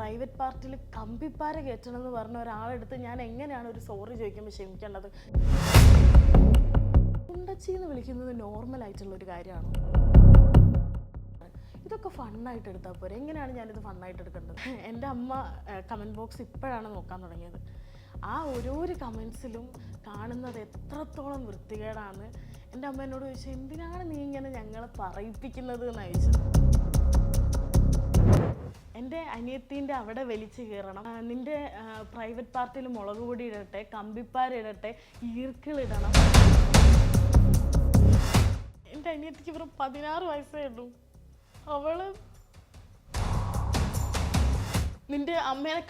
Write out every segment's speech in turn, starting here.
Private പാർട്ടിൽ കമ്പിപ്പാര കയറ്റണം എന്ന് പറഞ്ഞ ഒരാളെടുത്ത് ഞാൻ എങ്ങനെയാണ് ഒരു സോറി ചോദിക്കുമ്പോൾ ക്ഷമിക്കേണ്ടത്? കുണ്ടച്ചി എന്ന് വിളിക്കുന്നത് നോർമൽ ആയിട്ടുള്ള ഒരു കാര്യമാണോ? ഇതൊക്കെ ഫണ്ണായിട്ട് എടുത്താൽ പോരെ. എങ്ങനെയാണ് ഞാനിത് ഫണ്ണായിട്ട് എടുക്കേണ്ടത്? എൻ്റെ അമ്മ കമൻറ്റ് ബോക്സ് ഇപ്പോഴാണ് നോക്കാൻ തുടങ്ങിയത്. ആ ഓരോരോ കമൻസിലും കാണുന്നത് എത്രത്തോളം വൃത്തികേടാണ്. എൻ്റെ അമ്മ എന്നോട് ചോദിച്ചു, എന്തിനാണ് നീ ഇങ്ങനെ ഞങ്ങളെ പറയിപ്പിക്കുന്നത് എന്ന് ചോദിച്ചത്. എൻ്റെ അനിയത്തിൻ്റെ അവിടെ വലിച്ചു കയറണം, നിൻ്റെ പ്രൈവറ്റ് പാർട്ടിയിൽ മുളക് പൊടി ഇടട്ടെ, കമ്പിപ്പാരിടട്ടെ, ഈർക്കിളിടണം. എൻ്റെ അനിയത്തിക്ക് വെറും 16 വയസ്സേ ഉള്ളൂ. അവള് നിൻ്റെ അമ്മേനെ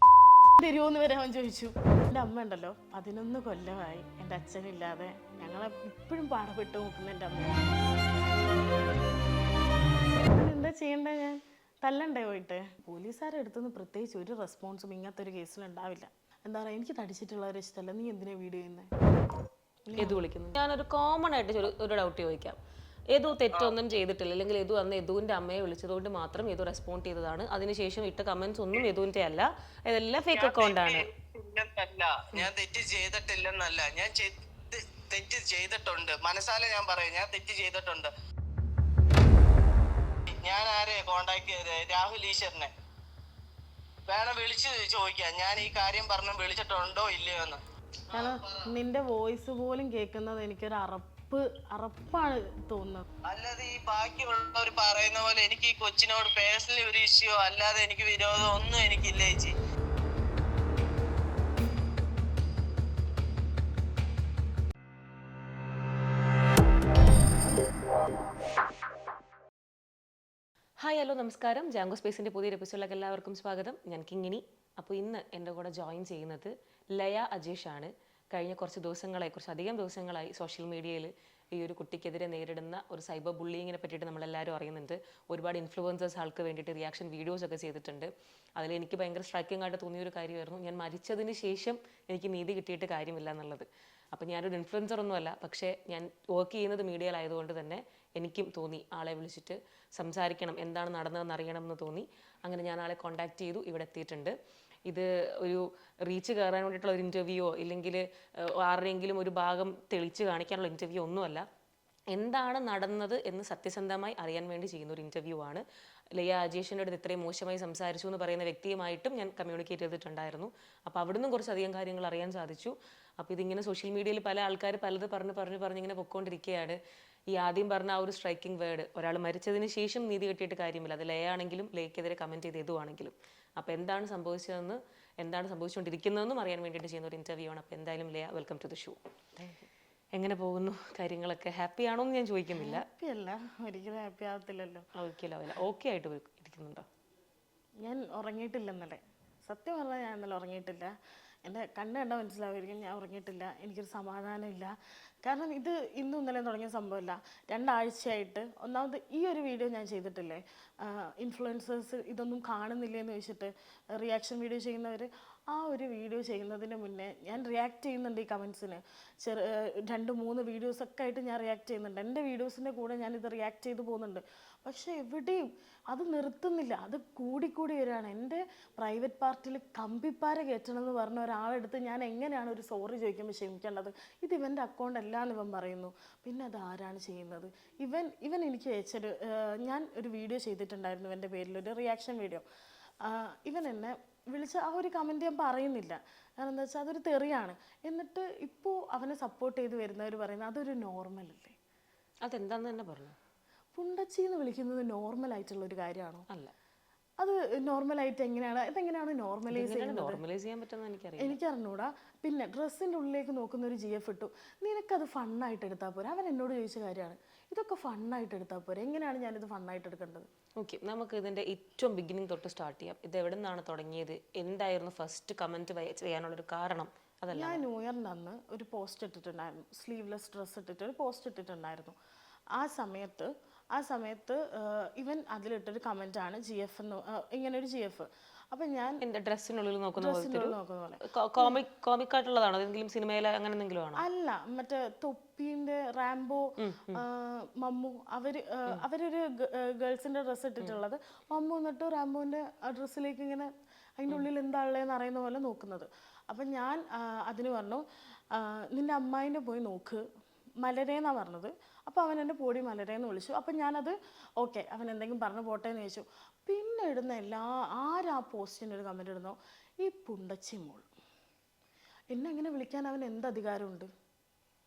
തരുമോന്ന് വരെ അവൻ ചോദിച്ചു. എൻ്റെ അമ്മ ഉണ്ടല്ലോ 11 കൊല്ലമായി എൻ്റെ അച്ഛനില്ലാതെ ഞങ്ങളെ ഇപ്പോഴും പാടപ്പെട്ട് നോക്കുന്ന എൻ്റെ അമ്മ. എന്താ ചെയ്യണ്ടേ? ഞാൻ തല്ലണ്ടേ പോയിട്ട്? പോലീസുകാരെ അടുത്തുനിന്ന് പ്രത്യേകിച്ച് ഒരു റെസ്പോൺസും ഇങ്ങനത്തെ ഒരു കേസിലുണ്ടാവില്ല. എന്താ പറയുക, എനിക്ക് തടിച്ചിട്ടുള്ളവരെ ഇഷ്ടമല്ല. നീ എന്തിനാ വീഡിയോ ചെയ്യുന്നത്? ഞാനൊരു കോമൺ ആയിട്ട് ഒരു ഡൗട്ട് ചോദിക്കാം. ഏതു തെറ്റൊന്നും ചെയ്തിട്ടില്ല, അല്ലെങ്കിൽ ഏതു അന്ന് യദുവിന്റെ അമ്മയെ വിളിച്ചതുകൊണ്ട് മാത്രം ഏതു റെസ്പോണ്ട് ചെയ്തതാണ്. അതിനുശേഷം ഇട്ട കമന്റ്സ് ഒന്നും യദുവിന്റെ അല്ല, ഇതെല്ലാം ഫേക്ക് അക്കൗണ്ട് ആണ്. ഞാൻ തെറ്റ് ചെയ്തിട്ടില്ലെന്നല്ല, ഞാൻ തെറ്റ് ചെയ്തിട്ടുണ്ട്. മനസ്സാലെ ഞാൻ പറയും, ഞാൻ തെറ്റ് ചെയ്തിട്ടുണ്ട്. ഞാൻ ആരെ കോണ്ടാക്ട് ചെയ്തത്? രാഹുൽ ഈശ്വരനെ വേണം വിളിച്ച് ചോദിക്കാം. ഞാൻ ഈ കാര്യം പറഞ്ഞ് വിളിച്ചിട്ടുണ്ടോ ഇല്ലയോ എന്ന്. കാരണം നിന്റെ വോയിസ് പോലും കേൾക്കുന്നത് എനിക്കൊരു അറപ്പാണ് തോന്നുന്നത്. അല്ലാതെ ഈ ബാക്കിയുള്ളവർ പറയുന്ന പോലെ എനിക്ക് ഈ കൊച്ചിനോട് പേഴ്സണലി ഒരു ഇഷ്യൂ അല്ലാതെ എനിക്ക് വിരോധം ഒന്നും എനിക്കില്ല ചേച്ചി. ഹായ്, ഹലോ, നമസ്കാരം. ജാങ്കോ സ്പേസിൻ്റെ പുതിയൊരു എപ്പിസോഡിലേക്ക് എല്ലാവർക്കും സ്വാഗതം. ഞാൻ കിങ്ങിണി. അപ്പോൾ ഇന്ന് എൻ്റെ കൂടെ ജോയിൻ ചെയ്യുന്നത് ലയ അജേഷ് ആണ്. കഴിഞ്ഞ കുറച്ചധികം ദിവസങ്ങളായി സോഷ്യൽ മീഡിയയിൽ ഈ ഒരു കുട്ടിക്കെതിരെ നേരിടുന്ന ഒരു സൈബർ ബുള്ളിങ്ങിനെ പറ്റിയിട്ട് നമ്മളെല്ലാവരും അറിയുന്നുണ്ട്. ഒരുപാട് ഇൻഫ്ലുവൻസേഴ്സ് ആൾക്ക് വേണ്ടിയിട്ട് റിയാക്ഷൻ വീഡിയോസ് ഒക്കെ ചെയ്തിട്ടുണ്ട്. അതിൽ എനിക്ക് ഭയങ്കര സ്ട്രൈക്കിംഗ് ആയിട്ട് തോന്നിയൊരു കാര്യമായിരുന്നു, ഞാൻ മരിച്ചതിന് ശേഷം എനിക്ക് നീതി കിട്ടിയിട്ട് കാര്യമില്ല എന്നുള്ളത്. അപ്പോൾ ഞാനൊരു ഇൻഫ്ലുവൻസർ ഒന്നുമല്ല, പക്ഷേ ഞാൻ വർക്ക് ചെയ്യുന്നത് മീഡിയയിലായതുകൊണ്ട് തന്നെ എനിക്കും തോന്നി ആളെ വിളിച്ചിട്ട് സംസാരിക്കണം, എന്താണ് നടന്നതെന്ന് അറിയണം എന്ന് തോന്നി. അങ്ങനെ ഞാൻ ആളെ കോൺടാക്ട് ചെയ്തു, ഇവിടെ എത്തിയിട്ടുണ്ട്. ഇത് ഒരു റീച്ച് കയറാൻ വേണ്ടിയിട്ടുള്ള ഒരു ഇൻ്റർവ്യൂയോ ഇല്ലെങ്കിൽ ആരുടെയെങ്കിലും ഒരു ഭാഗം തെളിച്ച് കാണിക്കാനുള്ള ഇൻ്റർവ്യൂ ഒന്നുമല്ല. എന്താണ് നടന്നത് എന്ന് സത്യസന്ധമായി അറിയാൻ വേണ്ടി ചെയ്യുന്ന ഒരു ഇൻ്റർവ്യൂ ആണ്. ലയ അജേഷിൻ്റെ അടുത്ത് ഇത്രയും മോശമായി സംസാരിച്ചു എന്ന് പറയുന്ന വ്യക്തിയുമായിട്ടും ഞാൻ കമ്മ്യൂണിക്കേറ്റ് ചെയ്തിട്ടുണ്ടായിരുന്നു. അപ്പോൾ അവിടുന്ന് കുറച്ചധികം കാര്യങ്ങൾ അറിയാൻ സാധിച്ചു. അപ്പോൾ ഇതിങ്ങനെ സോഷ്യൽ മീഡിയയിൽ പല ആൾക്കാർ പലത് പറഞ്ഞിങ്ങനെ പൊയ്ക്കൊണ്ടിരിക്കുകയാണ്. ഈ ആദ്യം പറഞ്ഞ ആ ഒരു സ്ട്രൈക്കിംഗ് വേർഡ്, ഒരാൾ മരിച്ചതിന് ശേഷം നീതി കിട്ടിയിട്ട് കാര്യമില്ല. അത് ലയ ആണെങ്കിലും ലയക്കെതിരെ കമൻറ്റ് ചെയ്ത് യദുവാണെങ്കിലും. അപ്പോൾ എന്താണ് സംഭവിച്ചതെന്ന്, എന്താണ് സംഭവിച്ചുകൊണ്ടിരിക്കുന്നതെന്നും അറിയാൻ വേണ്ടിയിട്ട് ചെയ്യുന്ന ഒരു ഇൻ്റർവ്യൂ ആണ്. അപ്പോൾ എന്തായാലും ലയ, വെൽക്കം ടു ദി ഷോ. എങ്ങനെ പോകുന്നു കാര്യങ്ങളൊക്കെ? ഹാപ്പി ആണോ എന്ന് ഞാൻ ചോദിക്കുന്നില്ല. ഹാപ്പിയല്ല, ഒരിക്കലും ഹാപ്പി ആവത്തില്ലല്ലോ. ഒരിക്കലാവില്ല. ഓക്കെ ആയിട്ട് ഇരിക്കുന്നുണ്ടോ? ഞാൻ ഉറങ്ങിയിട്ടില്ല ഇന്നലെ. സത്യം പറഞ്ഞാൽ ഞാൻ ഇന്നലെ ഉറങ്ങിയിട്ടില്ല. എൻ്റെ കണ്ണ് കണ്ടാൽ മനസ്സിലാവുമായിരിക്കും, ഞാൻ ഉറങ്ങിയിട്ടില്ല. എനിക്കൊരു സമാധാനമില്ല. കാരണം ഇത് ഇന്നും ഇന്നലെ തുടങ്ങിയ സംഭവമല്ല, 2 ആഴ്ചയായിട്ട്. ഒന്നാമത് ഈ ഒരു വീഡിയോ ഞാൻ ചെയ്തിട്ടില്ലേ, ഇൻഫ്ലുവൻസേഴ്സ് ഇതൊന്നും കാണുന്നില്ലേ എന്ന് ചോദിച്ചിട്ട് റിയാക്ഷൻ വീഡിയോ ചെയ്യുന്നവർ. ആ ഒരു വീഡിയോ ചെയ്യുന്നതിന് മുന്നേ ഞാൻ റിയാക്ട് ചെയ്യുന്നുണ്ട് ഈ കമൻസിന്. 2-3 വീഡിയോസൊക്കെ ആയിട്ട് ഞാൻ റിയാക്ട് ചെയ്യുന്നുണ്ട്. എൻ്റെ വീഡിയോസിൻ്റെ കൂടെ ഞാനിത് റിയാക്ട് ചെയ്ത് പോകുന്നുണ്ട്. പക്ഷേ എവിടെയും അത് നിർത്തുന്നില്ല, അത് കൂടിക്കൂടി വരികയാണ്. എൻ്റെ പ്രൈവറ്റ് പാർട്ടിൽ കമ്പിപ്പാര കയറ്റണം എന്ന് പറഞ്ഞ ഒരാളെടുത്ത് ഞാൻ എങ്ങനെയാണ് ഒരു സോറി ചോദിക്കുമ്പോൾ ക്ഷമിക്കേണ്ടത്? ഇത് ഇവൻ്റെ അക്കൗണ്ട് അല്ല എന്ന് ഇവൻ പറയുന്നു. പിന്നെ അത് ആരാണ് ചെയ്യുന്നത്? ഇവൻ എനിക്ക് അയച്ചൊരു, ഞാൻ ഒരു വീഡിയോ ചെയ്തിട്ടുണ്ടായിരുന്നു ഇവൻ്റെ പേരിലൊരു റിയാക്ഷൻ വീഡിയോ. ഇവൻ എന്നെ വിളിച്ച് ആ ഒരു കമൻറ്റ് ഞാൻ പറയുന്നില്ല, കാരണം എന്താ വെച്ചാൽ അതൊരു തെറിയാണ്. എന്നിട്ട് ഇപ്പോൾ അവനെ സപ്പോർട്ട് ചെയ്ത് വരുന്നവർ പറയുന്നത് അതൊരു നോർമൽ അല്ലേ? അതെന്താന്ന് തന്നെ പറഞ്ഞു. പുണ്ടച്ചി എന്ന് വിളിക്കുന്നത് നോർമൽ ആയിട്ടുള്ള ഒരു കാര്യമാണോ? അല്ല. അത് നോർമലായിട്ട് ഇതെങ്ങനെയാണ് നോർമലൈസ് ചെയ്യാൻ പറ്റുന്നത് എനിക്കറിഞ്ഞൂടാ. പിന്നെ ഡ്രസ്സിൻ്റെ ഉള്ളിലേക്ക് നോക്കുന്ന ഒരു GF ഇട്ടു, നിനക്കത് ഫണ്ണായിട്ട് എടുത്താൽ പോരെ. അവൻ എന്നോട് ചോദിച്ച കാര്യമാണ്, ഇതൊക്കെ ഫണ്ണായിട്ട് എടുത്താൽ പോരെ. എങ്ങനെയാണ് ഞാനിത് ഫണ്ണായിട്ട് എടുക്കേണ്ടത്? ഓക്കെ, നമുക്ക് ഇതിൻ്റെ ഏറ്റവും ബിഗിനിങ് തൊട്ട് സ്റ്റാർട്ട് ചെയ്യാം. ഇത് എവിടെ നിന്നാണ് തുടങ്ങിയത്? എന്തായിരുന്നു ഫസ്റ്റ് കമൻറ്റ് ചെയ്യാനുള്ളൊരു കാരണം? അതല്ല, ഞാൻ ന്യൂ ഇയറിൻ്റെ അന്ന് ഒരു പോസ്റ്റ് ഇട്ടിട്ടുണ്ടായിരുന്നു, സ്ലീവ്ലെസ് ഡ്രസ്സ് ഇട്ടിട്ട് ഒരു പോസ്റ്റ് ഇട്ടിട്ടുണ്ടായിരുന്നു. ആ സമയത്ത് ഇവൻ അതിലിട്ടൊരു കമൻറ്റാണ് GF എന്ന്, ഇങ്ങനൊരു GF. അപ്പം ഞാൻ എൻ്റെ ഡ്രസ്സിനുള്ളിൽ നോക്കുന്ന പോലെ കോമിക് ആയിട്ടുള്ളതാണോ? ഏതെങ്കിലും സിനിമയിൽ അങ്ങനെ എന്തെങ്കിലും ആണോ? അല്ല, മറ്റേ തൊപ്പീൻ്റെ റാംബോ, മമ്മു, അവരൊരു ഗേൾസിൻ്റെ ഡ്രസ്സ് ഇട്ടിട്ടുള്ളത്. മമ്മു എന്നിട്ട് റാംബോൻ്റെ ആ ഡ്രസ്സിലേക്ക് ഇങ്ങനെ അതിൻ്റെ ഉള്ളിൽ എന്താ ഉള്ളതെന്ന് അറിയുന്ന പോലെ നോക്കുന്നത്. അപ്പം ഞാൻ അതിന് പറഞ്ഞു, നിൻ്റെ അമ്മായിനെ പോയി നോക്ക്, മലരേന്നാണ് പറഞ്ഞത്. അപ്പോൾ അവൻ എൻ്റെ പൊടി മലരേന്ന് വിളിച്ചു. അപ്പം ഞാനത് ഓക്കെ, അവൻ എന്തെങ്കിലും പറഞ്ഞു പോട്ടെ എന്ന് ചോദിച്ചു. പിന്നെ ഇടുന്ന ആരാ പോസ്റ്റിന് ഒരു കമൻറ്റ് ഇടുന്നോ, ഈ പുണ്ടച്ചി മോൾ, എന്നെ എങ്ങനെ വിളിക്കാൻ അവൻ എന്ത് അധികാരമുണ്ട്?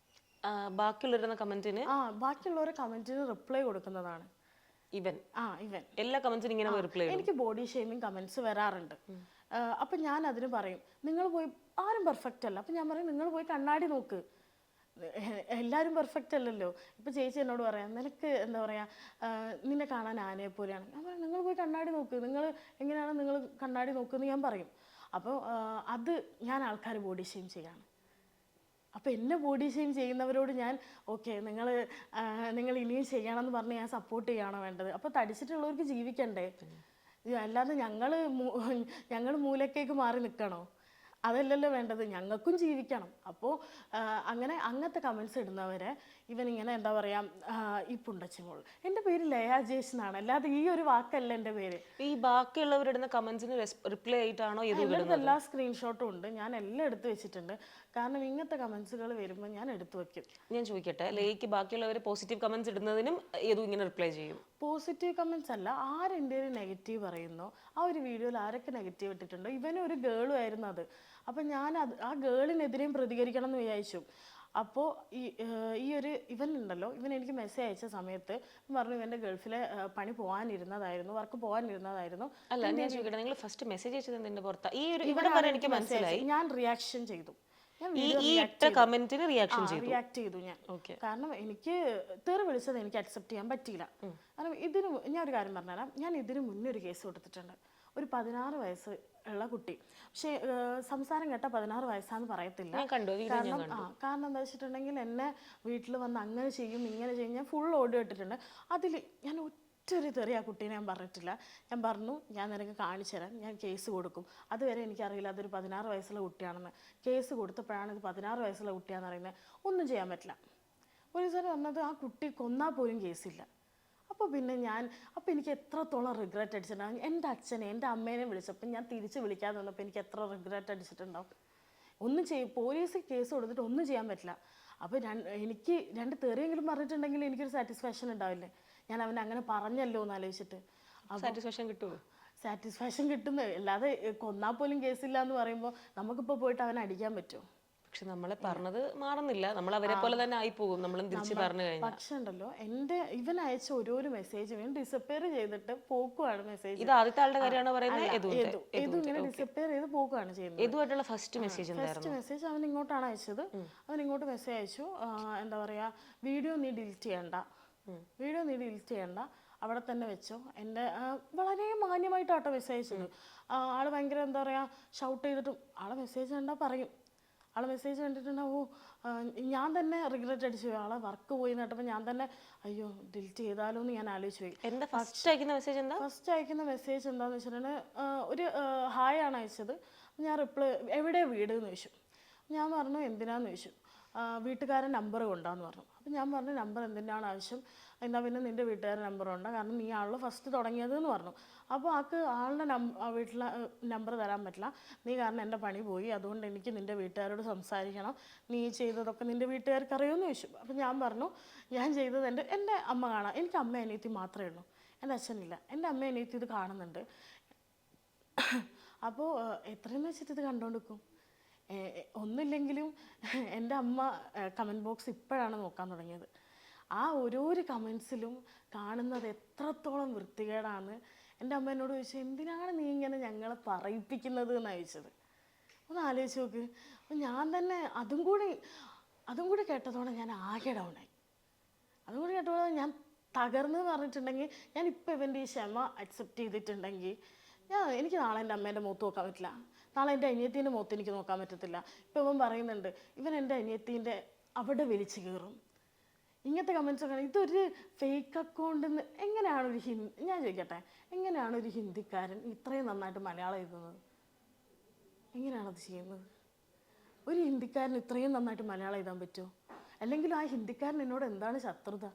ബാക്കിയുള്ളവരുടെ കമന്റിന് ബാക്കിയുള്ളവരെ കമൻറ്റിന് റിപ്ലൈ കൊടുക്കുന്നതാണ് ഇവൻ. ഇവൻ എല്ലാ കമന്റ്സിനും ഇങ്ങനെ റിപ്ലൈ. എനിക്ക് ബോഡി ഷെയ്മിങ് കമൻറ്റ്സ് വരാറുണ്ട്. അപ്പം ഞാൻ അതിന് പറയും, നിങ്ങൾ പോയി, ആരും പെർഫെക്റ്റ് അല്ല. അപ്പം ഞാൻ പറയും, നിങ്ങൾ പോയി കണ്ണാടി നോക്ക്, എല്ലാവരും പെർഫെക്റ്റ് അല്ലല്ലോ. ഇപ്പം ചേച്ചി എന്നോട് പറയാം, നിനക്ക് എന്താ പറയുക, നിന്നെ കാണാൻ ആനയെ പോലെയാണ്. ഞാൻ പറയും, നിങ്ങൾ പോയി കണ്ണാടി നോക്ക്, നിങ്ങൾ എങ്ങനെയാണ് നിങ്ങൾ കണ്ണാടി നോക്കുമെന്ന് ഞാൻ പറയും. അപ്പോൾ അത് ഞാൻ ആൾക്കാർ ബോഡി ഷെയിം ചെയ്യാണ്. അപ്പോൾ എന്നെ ബോഡി ഷെയിം ചെയ്യുന്നവരോട് ഞാൻ ഓക്കെ, നിങ്ങൾ ഇനിയും ചെയ്യണമെന്ന് പറഞ്ഞ് ഞാൻ സപ്പോർട്ട് ചെയ്യുകയാണോ വേണ്ടത്? അപ്പോൾ തടിച്ചിട്ടുള്ളവർക്ക് ജീവിക്കണ്ടേ, അല്ലാതെ ഞങ്ങൾ മൂലക്കേക്ക് മാറി നിൽക്കണോ? അതല്ലല്ലോ വേണ്ടത്, ഞങ്ങൾക്കും ജീവിക്കണം. അപ്പോൾ അങ്ങനത്തെ കമൻറ്റ്സ് ഇടുന്നവരെ ഇവനിങ്ങനെ എന്താ പറയുക, ഈ പുണ്ടച്ചിമോൾ, എൻ്റെ പേര് ലയ ജേഷ് എന്നാണ്, അല്ലാതെ ഈ ഒരു വാക്കല്ല എൻ്റെ പേര്. ഈ ബാക്കിയുള്ളവരിടുന്ന കമന്റ്സിന് റിപ്ലൈ ആയിട്ടാണോ ഇത്? എല്ലാ സ്ക്രീൻഷോട്ടും ഉണ്ട്, ഞാൻ എല്ലാം എടുത്തു വെച്ചിട്ടുണ്ട്. കാരണം ഇങ്ങനത്തെ കമന്റ്സുകൾ വരുമ്പോൾ ഞാൻ എടുത്തു വെക്കും. ഞാൻ ചോദിക്കട്ടെ, ലയക്ക് ബാക്കിയുള്ളവർ പോസിറ്റീവ് കമന്റ്സ് ഇടുന്നതിനും ഏതും ഇങ്ങനെ റിപ്ലൈ ചെയ്യും? പോസിറ്റീവ് കമന്റ്സ് അല്ല, ആരെൻ്റെ ഒരു നെഗറ്റീവ് പറയുന്നോ, ആ ഒരു വീഡിയോയിൽ ആരൊക്കെ നെഗറ്റീവ് ഇട്ടിട്ടുണ്ടോ, ഇവനും ഒരു ഗേളും ആയിരുന്നു അത്. അപ്പം ഞാൻ ആ ഗേളിനെതിരെയും പ്രതികരിക്കണം എന്ന് വിചാരിച്ചു. അപ്പോൾ ഇവൻ ഉണ്ടല്ലോ, ഇവൻ എനിക്ക് മെസ്സേജ് അയച്ച സമയത്ത് പറഞ്ഞു ഇവൻ്റെ ഗൾഫിലെ പണി പോകാനിരുന്നതായിരുന്നു, വർക്ക് പോകാനിരുന്നതായിരുന്നു. അല്ല, ഞാൻ ചോദിക്കട്ടെ, നിങ്ങൾ ഫസ്റ്റ് മെസ്സേജ് അയച്ചത് എന്തിന്റെ പുറത്താ? ഇവിടെ പറയാൻ എനിക്ക് മനസ്സിലായി, ഞാൻ റിയാക്ഷൻ ചെയ്തു. റിയാക്ട് ചെയ്തു ഞാൻ. കാരണം എനിക്ക് തെറി വിളിച്ചത് എനിക്ക് അക്സെപ്റ്റ് ചെയ്യാൻ പറ്റിയില്ല. കാരണം ഞാൻ ഒരു കാര്യം പറഞ്ഞുതരാം, ഞാൻ ഇതിന് മുന്നേ ഒരു കേസ് കൊടുത്തിട്ടുണ്ട്. ഒരു 16 വയസ്സ് ഉള്ള കുട്ടി, പക്ഷേ സംസാരം കേട്ടാൽ 16 വയസ്സാന്ന് പറയത്തില്ല. കാരണം എന്താ വെച്ചിട്ടുണ്ടെങ്കിൽ എന്നെ വീട്ടിൽ വന്ന് അങ്ങനെ ചെയ്യും ഇങ്ങനെ ചെയ്യും, ഞാൻ ഫുൾ ഓഡിയോ ഇട്ടിട്ടുണ്ട്. അതിൽ ഞാൻ ഒറ്റൊരു തെറി ആ കുട്ടീനെ ഞാൻ പറഞ്ഞിട്ടില്ല. ഞാൻ പറഞ്ഞു, ഞാൻ നിനക്ക് കാണിച്ചു തരാം, ഞാൻ കേസ് കൊടുക്കും. അതുവരെ എനിക്കറിയില്ല അതൊരു 16 വയസ്സുള്ള കുട്ടിയാണെന്ന്. കേസ് കൊടുത്തപ്പോഴാണ് ഇത് 16 വയസ്സുള്ള കുട്ടിയാണെന്ന് അറിയുന്നത്. ഒന്നും ചെയ്യാൻ പറ്റില്ല. പോലീസുകാർ പറഞ്ഞത് ആ കുട്ടി കൊന്നാൽ പോലും കേസില്ല. അപ്പോൾ പിന്നെ അപ്പോൾ എനിക്ക് എത്രത്തോളം റിഗ്രറ്റ് അടിച്ചിട്ടുണ്ടാവും. എൻ്റെ അച്ഛനെ എൻ്റെ അമ്മേനെ വിളിച്ചപ്പോൾ ഞാൻ തിരിച്ച് വിളിക്കാതെ വന്നപ്പോൾ എനിക്ക് എത്ര റിഗ്രറ്റ് അടിച്ചിട്ടുണ്ടാവും. പോലീസ് കേസ് കൊടുത്തിട്ട് ഒന്നും ചെയ്യാൻ പറ്റില്ല. അപ്പോൾ എനിക്ക് 2 തെറിയെങ്കിലും പറഞ്ഞിട്ടുണ്ടെങ്കിൽ എനിക്കൊരു സാറ്റിസ്ഫാക്ഷൻ ഉണ്ടാവില്ലേ? ഞാൻ അവനെ അങ്ങനെ പറഞ്ഞല്ലോ എന്ന് ആലോചിച്ചിട്ട്. സാറ്റിസ്ഫാക്ഷൻ കിട്ടുമോ? സാറ്റിസ്ഫാക്ഷൻ കിട്ടുന്നത്, അല്ലാതെ കൊന്നാൽ പോലും കേസില്ല എന്ന് പറയുമ്പോൾ നമുക്കിപ്പോൾ പോയിട്ട് അവനെ അടിക്കാൻ പറ്റുമോ? പക്ഷെ നമ്മളെ പറഞ്ഞത് മാറുന്നില്ല, നമ്മൾ അവരെ പോലെ തന്നെ ആയി പോകും നമ്മളും തിരിച്ച് പറഞ്ഞു കഴിഞ്ഞാൽ. പക്ഷെ ഉണ്ടല്ലോ, ഇവൻ അയച്ച ഓരോരോ മെസ്സേജ് ഡിസപ്പിയർ ചെയ്തിട്ട് പോക്കുവാണ് മെസ്സേജ്. ഇത് ആദ്യത്തെ ആളുടെ കാര്യമാണ് പറയുന്നത്. ഇങ്ങനെ ഡിസപ്പിയർ ചെയ്ത് പോക്കുവാണ് ചെയ്യുന്നത്. ഇതുമായിട്ടുള്ള ഫസ്റ്റ് മെസ്സേജ് അവൻ ഇങ്ങോട്ടാണ് അയച്ചത്. അവൻ ഇങ്ങോട്ട് മെസ്സേജ് അയച്ചു, എന്താ പറയാ, വീഡിയോ നീ ഡിലീറ്റ് ചെയ്യണ്ട, അവിടെ തന്നെ വെച്ചോ. എൻ്റെ വളരെ മാന്യമായിട്ടാട്ടോ മെസ്സേജ് അയച്ചത്. ആള് ഭയങ്കര എന്താ പറയാ, ഷൗട്ട് ചെയ്തിട്ടും ആളെ മെസ്സേജ് കണ്ടാൽ പറയും. ആളെ മെസ്സേജ് കണ്ടിട്ടുണ്ടാവോ, ഞാൻ തന്നെ റിഗ്രറ്റ് അടിച്ചു പോയി. ആളെ വർക്ക് പോയി കേട്ടപ്പോൾ ഞാൻ തന്നെ അയ്യോ ഡിലീറ്റ് ചെയ്താലോ എന്ന് ഞാൻ ആലോചിച്ചു പോയി. എന്താ ഫസ്റ്റ് അയക്കുന്ന മെസ്സേജ് എന്താണെന്ന് വെച്ചിട്ടുണ്ടെങ്കിൽ ഒരു ഹായ് ആണ് അയച്ചത്. ഞാൻ റിപ്ലൈ, എവിടെ വീട് എന്ന് ചോദിച്ചു. ഞാൻ പറഞ്ഞു എന്തിനാന്ന് ചോദിച്ചു. വീട്ടുകാരൻ നമ്പർ കൊണ്ടാന്ന് പറഞ്ഞു. അപ്പം ഞാൻ പറഞ്ഞു നമ്പർ എന്തിനാണ് ആവശ്യം, എന്നാൽ പിന്നെ നിൻ്റെ വീട്ടുകാരൻ നമ്പർ ഉണ്ടോ, കാരണം നീ ആള് ഫസ്റ്റ് തുടങ്ങിയത് എന്ന് പറഞ്ഞു. അപ്പോൾ ആളുടെ വീട്ടിലെ നമ്പർ തരാൻ പറ്റില്ല, നീ കാരണം എൻ്റെ പണി പോയി, അതുകൊണ്ട് എനിക്ക് നിൻ്റെ വീട്ടുകാരോട് സംസാരിക്കണം, നീ ചെയ്തതൊക്കെ നിൻ്റെ വീട്ടുകാർക്ക് അറിയുമെന്ന് ചോദിച്ചു. അപ്പം ഞാൻ പറഞ്ഞു ഞാൻ ചെയ്തത് എൻ്റെ അമ്മ കാണാം, എനിക്ക് അമ്മ അനിയത്തി മാത്രമേ ഉള്ളൂ, എൻ്റെ അച്ഛനില്ല. എൻ്റെ അമ്മ അനിയത്തി ഇത് കാണുന്നുണ്ട്. അപ്പോൾ എത്രയെന്ന് വെച്ചിട്ട് ഇത് കണ്ടുകൊണ്ടിരിക്കും? ഒന്നുമില്ലെങ്കിലും എൻ്റെ അമ്മ കമൻറ്റ് ബോക്സ് ഇപ്പോഴാണ് നോക്കാൻ തുടങ്ങിയത്. ആ ഓരോരോ കമൻസിലും കാണുന്നത് എത്രത്തോളം വൃത്തികേടാണ്. എൻ്റെ അമ്മ എന്നോട് ചോദിച്ചു, എന്തിനാണ് നീ ഇങ്ങനെ ഞങ്ങളെ പറയിപ്പിക്കുന്നത് എന്നാണ് ചോദിച്ചത്. ഒന്ന് ആലോചിച്ച് നോക്ക്. അപ്പം ഞാൻ തന്നെ അതും കൂടി കേട്ടതോടെ ഞാൻ ആകെ ഡൗണായി. അതും കൂടി കേട്ടതോടെ ഞാൻ തകർന്ന് പറഞ്ഞിട്ടുണ്ടെങ്കിൽ, ഞാനിപ്പോൾ ഇവൻ്റെ ഈ ക്ഷമ അക്സെപ്റ്റ് ചെയ്തിട്ടുണ്ടെങ്കിൽ എനിക്ക് നാളെ എൻ്റെ അമ്മേൻ്റെ മുഖത്ത് നോക്കാൻ പറ്റില്ല, നാളെ എൻ്റെ അനിയത്തീൻ്റെ മുഖത്ത് എനിക്ക് നോക്കാൻ പറ്റത്തില്ല. ഇപ്പോൾ ഇവൻ പറയുന്നുണ്ട് ഇവൻ എൻ്റെ അനിയത്തീൻ്റെ അവിടെ വലിച്ചു കയറും. ഇങ്ങനത്തെ കമൻസ് ഒക്കെ. ഇതൊരു ഫേക്ക് അക്കൗണ്ടിൽ നിന്ന് എങ്ങനെയാണ് ഞാൻ ചോദിക്കട്ടെ, എങ്ങനെയാണ് ഒരു ഹിന്ദിക്കാരൻ ഇത്രയും നന്നായിട്ട് മലയാളം എഴുതുന്നത്? എങ്ങനെയാണത് ചെയ്യുന്നത്? ഒരു ഹിന്ദിക്കാരൻ ഇത്രയും നന്നായിട്ട് മലയാളം എഴുതാൻ പറ്റുമോ? അല്ലെങ്കിൽ ആ ഹിന്ദിക്കാരൻ എന്നോട് എന്താണ് ശത്രുത?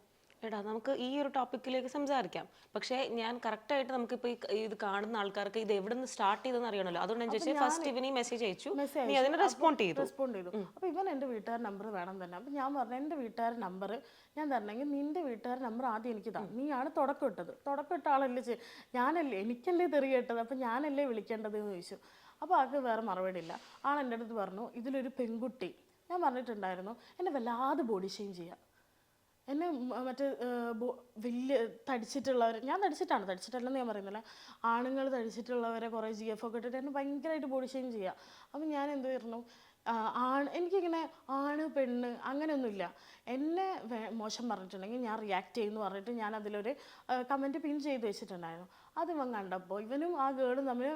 എടാ നമുക്ക് ഈ ഒരു ടോപ്പിക്കിലേക്ക് സംസാരിക്കാം. പക്ഷേ ഞാൻ കറക്റ്റായിട്ട് നമുക്കിപ്പോൾ ഇത് കാണുന്ന ആൾക്കാർക്ക് ഇത് എവിടെ നിന്ന് സ്റ്റാർട്ട് ചെയ്തെന്ന് അറിയണമല്ലോ. അതുകൊണ്ട് ഞാൻ ചോദിച്ചത് ഫസ്റ്റ് ഇവന് ഈ മെസ്സേജ് അയച്ചു, നീ അതിന് റെസ്പോണ്ട് ചെയ്തു. അപ്പോൾ ഇവൻ എൻ്റെ വീട്ടുകാരുടെ നമ്പർ വേണം തന്നെ. അപ്പം ഞാൻ പറഞ്ഞു എൻ്റെ വീട്ടുകാരുടെ നമ്പർ ഞാൻ തരണമെങ്കിൽ നിൻ്റെ വീട്ടുകാരുടെ നമ്പർ ആദ്യം എനിക്ക് താ, നീയാണ് തുടക്കം ഇട്ടത്, തുടക്കം ഇട്ട ആളല്ലേ ഞാനല്ലേ, എനിക്കല്ലേ തെറി കേട്ടത്, അപ്പം ഞാനല്ലേ വിളിക്കേണ്ടത് എന്ന് ചോദിച്ചു. അപ്പോൾ ആൾക്ക് വേറെ മറുപടി ഇല്ല. ആൾ എൻ്റെ അടുത്ത് പറഞ്ഞു ഇതിലൊരു പെൺകുട്ടി, ഞാൻ പറഞ്ഞിട്ടുണ്ടായിരുന്നു എന്നെ വല്ലാതെ ബോഡി ഷെയിം ചെയ്യുക, എന്നെ മറ്റേ വലിയ തടിച്ചിട്ടുള്ളവർ, ഞാൻ തടിച്ചിട്ടല്ലെന്ന് ഞാൻ പറയുന്നില്ല, ആണുങ്ങൾ തടിച്ചിട്ടുള്ളവരെ കുറേ GF ഒക്കെ ഇട്ടിട്ട് എന്നെ ഭയങ്കരമായിട്ട് ബോഡി ഷെയിം ചെയ്യുക. അപ്പം ഞാൻ എന്ത് പറഞ്ഞു, എനിക്കിങ്ങനെ ആണ് പെണ്ണ് അങ്ങനെയൊന്നുമില്ല, എന്നെ മോശം പറഞ്ഞിട്ടുണ്ടെങ്കിൽ ഞാൻ റിയാക്ട് ചെയ്യുമെന്ന് പറഞ്ഞിട്ട് ഞാൻ അതിലൊരു കമൻറ്റ് പിൻ ചെയ്ത് വെച്ചിട്ടുണ്ടായിരുന്നു. അത് ഇവൻ കണ്ടപ്പോൾ ഇവനും ആ ഗേളും തമ്മിൽ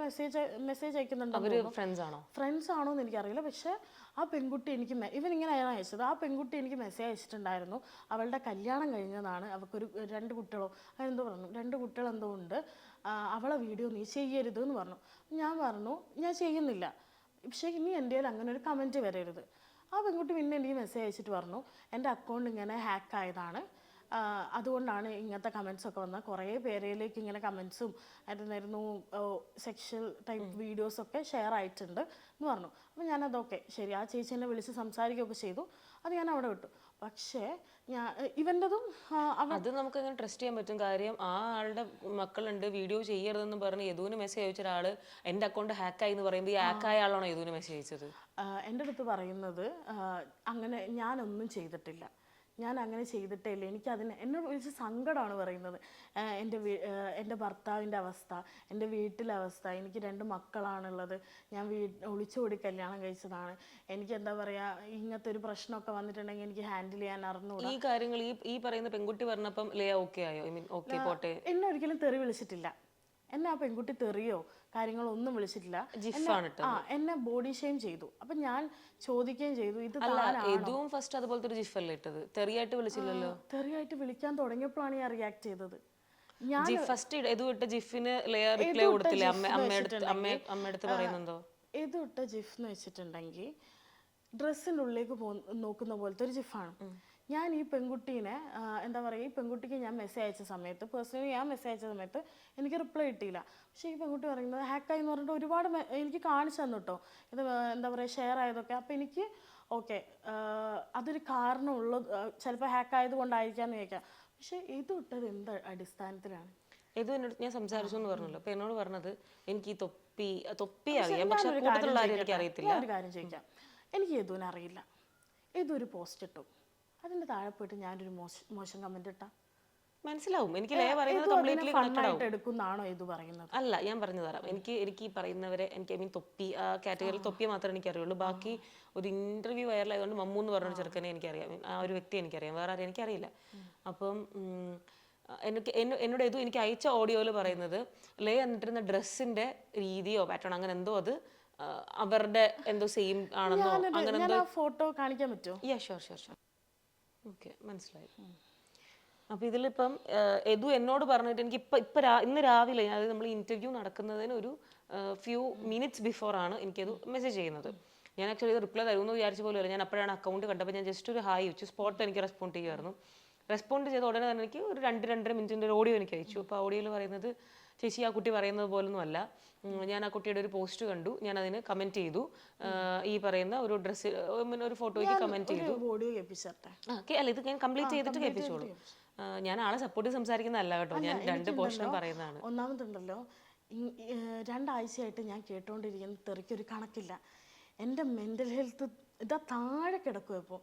മെസ്സേജ് അയക്കുന്നുണ്ടോ, ഫ്രണ്ട്സ് ആണോ എന്ന് എനിക്കറിയില്ല. പക്ഷേ ആ പെൺകുട്ടി എനിക്ക് ഇവനിങ്ങനെയാണ് അയച്ചത്, ആ പെൺകുട്ടി എനിക്ക് മെസ്സേജ് അയച്ചിട്ടുണ്ടായിരുന്നു, അവളുടെ കല്യാണം കഴിഞ്ഞതാണ്, അവൾക്കൊരു 2 കുട്ടികളോ അതെന്തോ പറഞ്ഞു, 2 കുട്ടികളെന്തോ ഉണ്ട്, അവളെ വീഡിയോ നീ ചെയ്യരുത് എന്ന് പറഞ്ഞു. ഞാൻ പറഞ്ഞു ഞാൻ ചെയ്യുന്നില്ല, പക്ഷേ ഇനി എൻ്റെ കയ്യിൽ അങ്ങനെ ഒരു കമൻറ്റ് വരരുത്. ആ പെൺകുട്ടി പിന്നെ എനിക്ക് മെസ്സേജ് അയച്ചിട്ട് പറഞ്ഞു എൻ്റെ അക്കൗണ്ട് ഇങ്ങനെ ഹാക്ക് ആയതാണ്, അതുകൊണ്ടാണ് ഇങ്ങനത്തെ കമൻസൊക്കെ വന്നത്, കുറേ പേരിലേക്ക് ഇങ്ങനെ കമൻസും ആയിരുന്നായിരുന്നു, സെക്ഷൽ ടൈപ്പ് വീഡിയോസൊക്കെ ഷെയർ ആയിട്ടുണ്ട് എന്ന് പറഞ്ഞു. അപ്പോൾ ഞാനതൊക്കെ ശരി, ആ ചേച്ചി എന്നെ വിളിച്ച് സംസാരിക്കുകയൊക്കെ ചെയ്തു, അത് ഞാൻ അവിടെ വിട്ടു. പക്ഷേ ഞാൻ ഇവൻ്റെതും അത് നമുക്ക് അങ്ങനെ ട്രസ്റ്റ് ചെയ്യാൻ പറ്റും. കാര്യം ആ ആളുടെ മക്കളുണ്ട്, വീഡിയോ ചെയ്യരുതെന്ന് പറഞ്ഞ് യദുവിന് മെസ്സേജ് അയച്ച ഒരാൾ എൻ്റെ അക്കൗണ്ട് ഹാക്കായി എന്ന് പറയുമ്പോൾ ഈ ഹാക്കായ ആളാണോ യദുവിന് മെസ്സേജ് അയച്ചത്? എൻ്റെ അടുത്ത് പറയുന്നത് അങ്ങനെ ഞാനൊന്നും ചെയ്തിട്ടില്ല, ഞാൻ അങ്ങനെ ചെയ്തിട്ടേ ഇല്ല, എനിക്കതിന് എന്നോട് വിളിച്ച് സങ്കടമാണ് പറയുന്നത്. എൻ്റെ ഭർത്താവിൻ്റെ അവസ്ഥ, എൻ്റെ വീട്ടിലെ അവസ്ഥ, എനിക്ക് 2 മക്കളാണുള്ളത്, ഞാൻ ഒളിച്ചോടി കല്യാണം കഴിച്ചതാണ്, എനിക്ക് എന്താ പറയുക ഇങ്ങനത്തെ ഒരു പ്രശ്നമൊക്കെ വന്നിട്ടുണ്ടെങ്കിൽ എനിക്ക് ഹാൻഡിൽ ചെയ്യാൻ അറിഞ്ഞൂടാ. ഈ കാര്യങ്ങൾ ഈ പറയുന്ന പെൺകുട്ടി പറഞ്ഞപ്പം ലിയ ഓക്കെ ആയോ? ഐ മീൻ ഓക്കെ പോട്ടെ. എന്നെ ഒരിക്കലും തെറി വിളിച്ചിട്ടില്ല, എന്നെ ആ പെൺകുട്ടി തെറിയോ കാര്യങ്ങളോ ഒന്നും വിളിച്ചിട്ടില്ല, എന്നെ ബോഡി ഷെയിം ചെയ്തു. അപ്പൊ ഞാൻ ചോദിക്കുകയും ചെയ്തു ഇത് ഇതും ഫസ്റ്റ് അതുപോലത്തെ ഒരു ജിഫ് അല്ലേ ഇട്ടത്, തെറിയായിട്ട് വിളിച്ചില്ലല്ലോ. തെറിയായിട്ട് വിളിക്കാൻ തുടങ്ങിയപ്പോഴാണ് ഞാൻ റിയാക്ട് ചെയ്തത്. ഫസ്റ്റ് ഇട്ട ജിഫിന് റിപ്ലൈ കൊടുത്തില്ലേ? അമ്മയടുത്ത് പറയുന്നുണ്ടോ? ഇട്ട ജിഫ് എന്ന് വെച്ചിട്ടുണ്ടെങ്കിൽ ഡ്രസ്സിൻ്റെ ഉള്ളിലേക്ക് നോക്കുന്ന പോലത്തെ ഒരു ജിഫാണ്. ഞാൻ ഈ പെൺകുട്ടീനെ എന്താ പറയുക, ഈ പെൺകുട്ടിക്ക് ഞാൻ മെസ്സേജ് അയച്ച സമയത്ത്, പേഴ്സണലി ഞാൻ മെസ്സേജ് അയച്ച സമയത്ത് എനിക്ക് റിപ്ലൈ കിട്ടിയില്ല. പക്ഷേ ഈ പെൺകുട്ടി പറയുന്നത് ഹാക്കായി എന്ന് പറഞ്ഞിട്ട് ഒരുപാട് എനിക്ക് കാണിച്ചു തന്നു കേട്ടോ, ഇത് എന്താ പറയുക ഷെയർ ആയതൊക്കെ. അപ്പോൾ എനിക്ക് ഓക്കെ അതൊരു കാരണമുള്ളത്, ചിലപ്പോൾ ഹാക്കായത് കൊണ്ടായിരിക്കാമെന്ന് ചോദിക്കാം. പക്ഷേ ഇത് ഇട്ടത് എന്ത് അടിസ്ഥാനത്തിലാണ്? ഇത് എന്നോട് ഞാൻ സംസാരിച്ചു എന്ന് പറഞ്ഞല്ലോ. അപ്പോൾ എന്നോട് പറഞ്ഞത് എനിക്ക് ഈ തൊപ്പി അറിയാം, പക്ഷേ കൂട്ടത്തിലുള്ള ആരും എനിക്ക് അറിയത്തില്ല. ഒരു കാര്യം ചോദിക്കാം, എനിക്ക് യദുവിനെ അറിയില്ല, യദു ഒരു പോസ്റ്റ് ഇട്ടു, അതിൻ്റെ താഴെ പോയിട്ട് ഞാനൊരു മോശം കമന്റ് ഇട്ടാ മനസ്സിലാവും. എനിക്ക് ലയ പറയുന്നത് കംപ്ലീറ്റ്ലി കണക്റ്റഡ് ആവും. എടുക്കുന്നാണോ ഇത് പറയുന്നത്? അല്ല, ഞാൻ പറഞ്ഞു തരാം. എനിക്ക് ഈ പറയുന്നവരെ എനിക്ക് ഐ മീൻ തൊപ്പി ആ കാറ്റഗറിയിൽ തൊപ്പി മാത്രമേ എനിക്കറിയുള്ളൂ. ബാക്കി ഒരു ഇന്റർവ്യൂ വൈറലായതുകൊണ്ട് മമ്മു എന്ന് പറഞ്ഞൊരു ചെറുക്കനെ എനിക്കറിയാം, ആ ഒരു വ്യക്തി എനിക്കറിയാം, വേറെ ആരും എനിക്കറിയില്ല. അപ്പം എന്നോട് ഏതോ എനിക്ക് അയച്ച ഓഡിയോയിൽ പറയുന്നത് ലയ എന്നിട്ടിരുന്ന ഡ്രസ്സിന്റെ രീതിയോ പാറ്റേൺ അങ്ങനെ എന്തോ അത് അവരുടെ എന്തോ സെയിം ആണെന്നോ അങ്ങനെ എന്തോ. ഫോട്ടോ കാണിക്കാൻ പറ്റുമോ? ഷുവർ. ഓക്കെ, മനസ്സിലായി. അപ്പോൾ ഇതിലിപ്പം യദു എന്നോട് പറഞ്ഞിട്ട് എനിക്ക് ഇന്ന് രാവിലെ അതായത് നമ്മൾ ഇന്റർവ്യൂ നടക്കുന്നതിന് ഒരു ഫ്യൂ മിനിറ്റ്സ് ബിഫോർ ആണ് എനിക്കത് മെസ്സേജ് ചെയ്യുന്നത്. ഞാൻ ആക്ച്വലി ഇത് റിപ്ലൈ തരുമെന്ന് വിചാരിച്ച പോലും അല്ല. ഞാൻ അപ്പോഴാണ് അക്കൗണ്ട് കണ്ടപ്പോൾ ഞാൻ ജസ്റ്റ് ഒരു ഹായ് വെച്ചു, സ്പോട്ട് എനിക്ക് റെസ്പോണ്ട് ചെയ്യുമായിരുന്നു. റെസ്പോണ്ട് ചെയ്ത ഉടനെ തന്നെ എനിക്ക് ഒരു 2-2.5 മിനിറ്റിൻ്റെ ഒരു ഓഡിയോ എനിക്ക് അയച്ചു. അപ്പോൾ ഓഡിയോയിൽ പറയുന്നത് ചേച്ചി ആ കുട്ടി പറയുന്നത് പോലൊന്നും അല്ല, ഞാൻ ആ കുട്ടിയുടെ ഒരു പോസ്റ്റ് കണ്ടു, ഞാൻ അതിന് കമന്റ് ചെയ്തു, ഈ പറയുന്ന ഒരു ഡ്രസ്സ് ഒരു ഫോട്ടോയ്ക്ക് കമന്റ് ചെയ്തു. അല്ല, ഇത് ഞാൻ കംപ്ലീറ്റ് ചെയ്തിട്ട് കേൾപ്പിച്ചോളൂ. ഞാൻ ആളെ സപ്പോർട്ട് ചെയ്ത് സംസാരിക്കുന്നതല്ല കേട്ടോ, ഞാൻ 2 പോർഷനും പറയുന്നതാണ്. ഒന്നാമതുണ്ടല്ലോ, 2 ആഴ്ചയായിട്ട് ഞാൻ കേട്ടോണ്ടിരിക്കുന്ന തെറിക്കൊരു കണക്കില്ല. എൻ്റെ മെൻ്റൽ ഹെൽത്ത് ഇതാ താഴെ കിടക്കും. ഇപ്പോൾ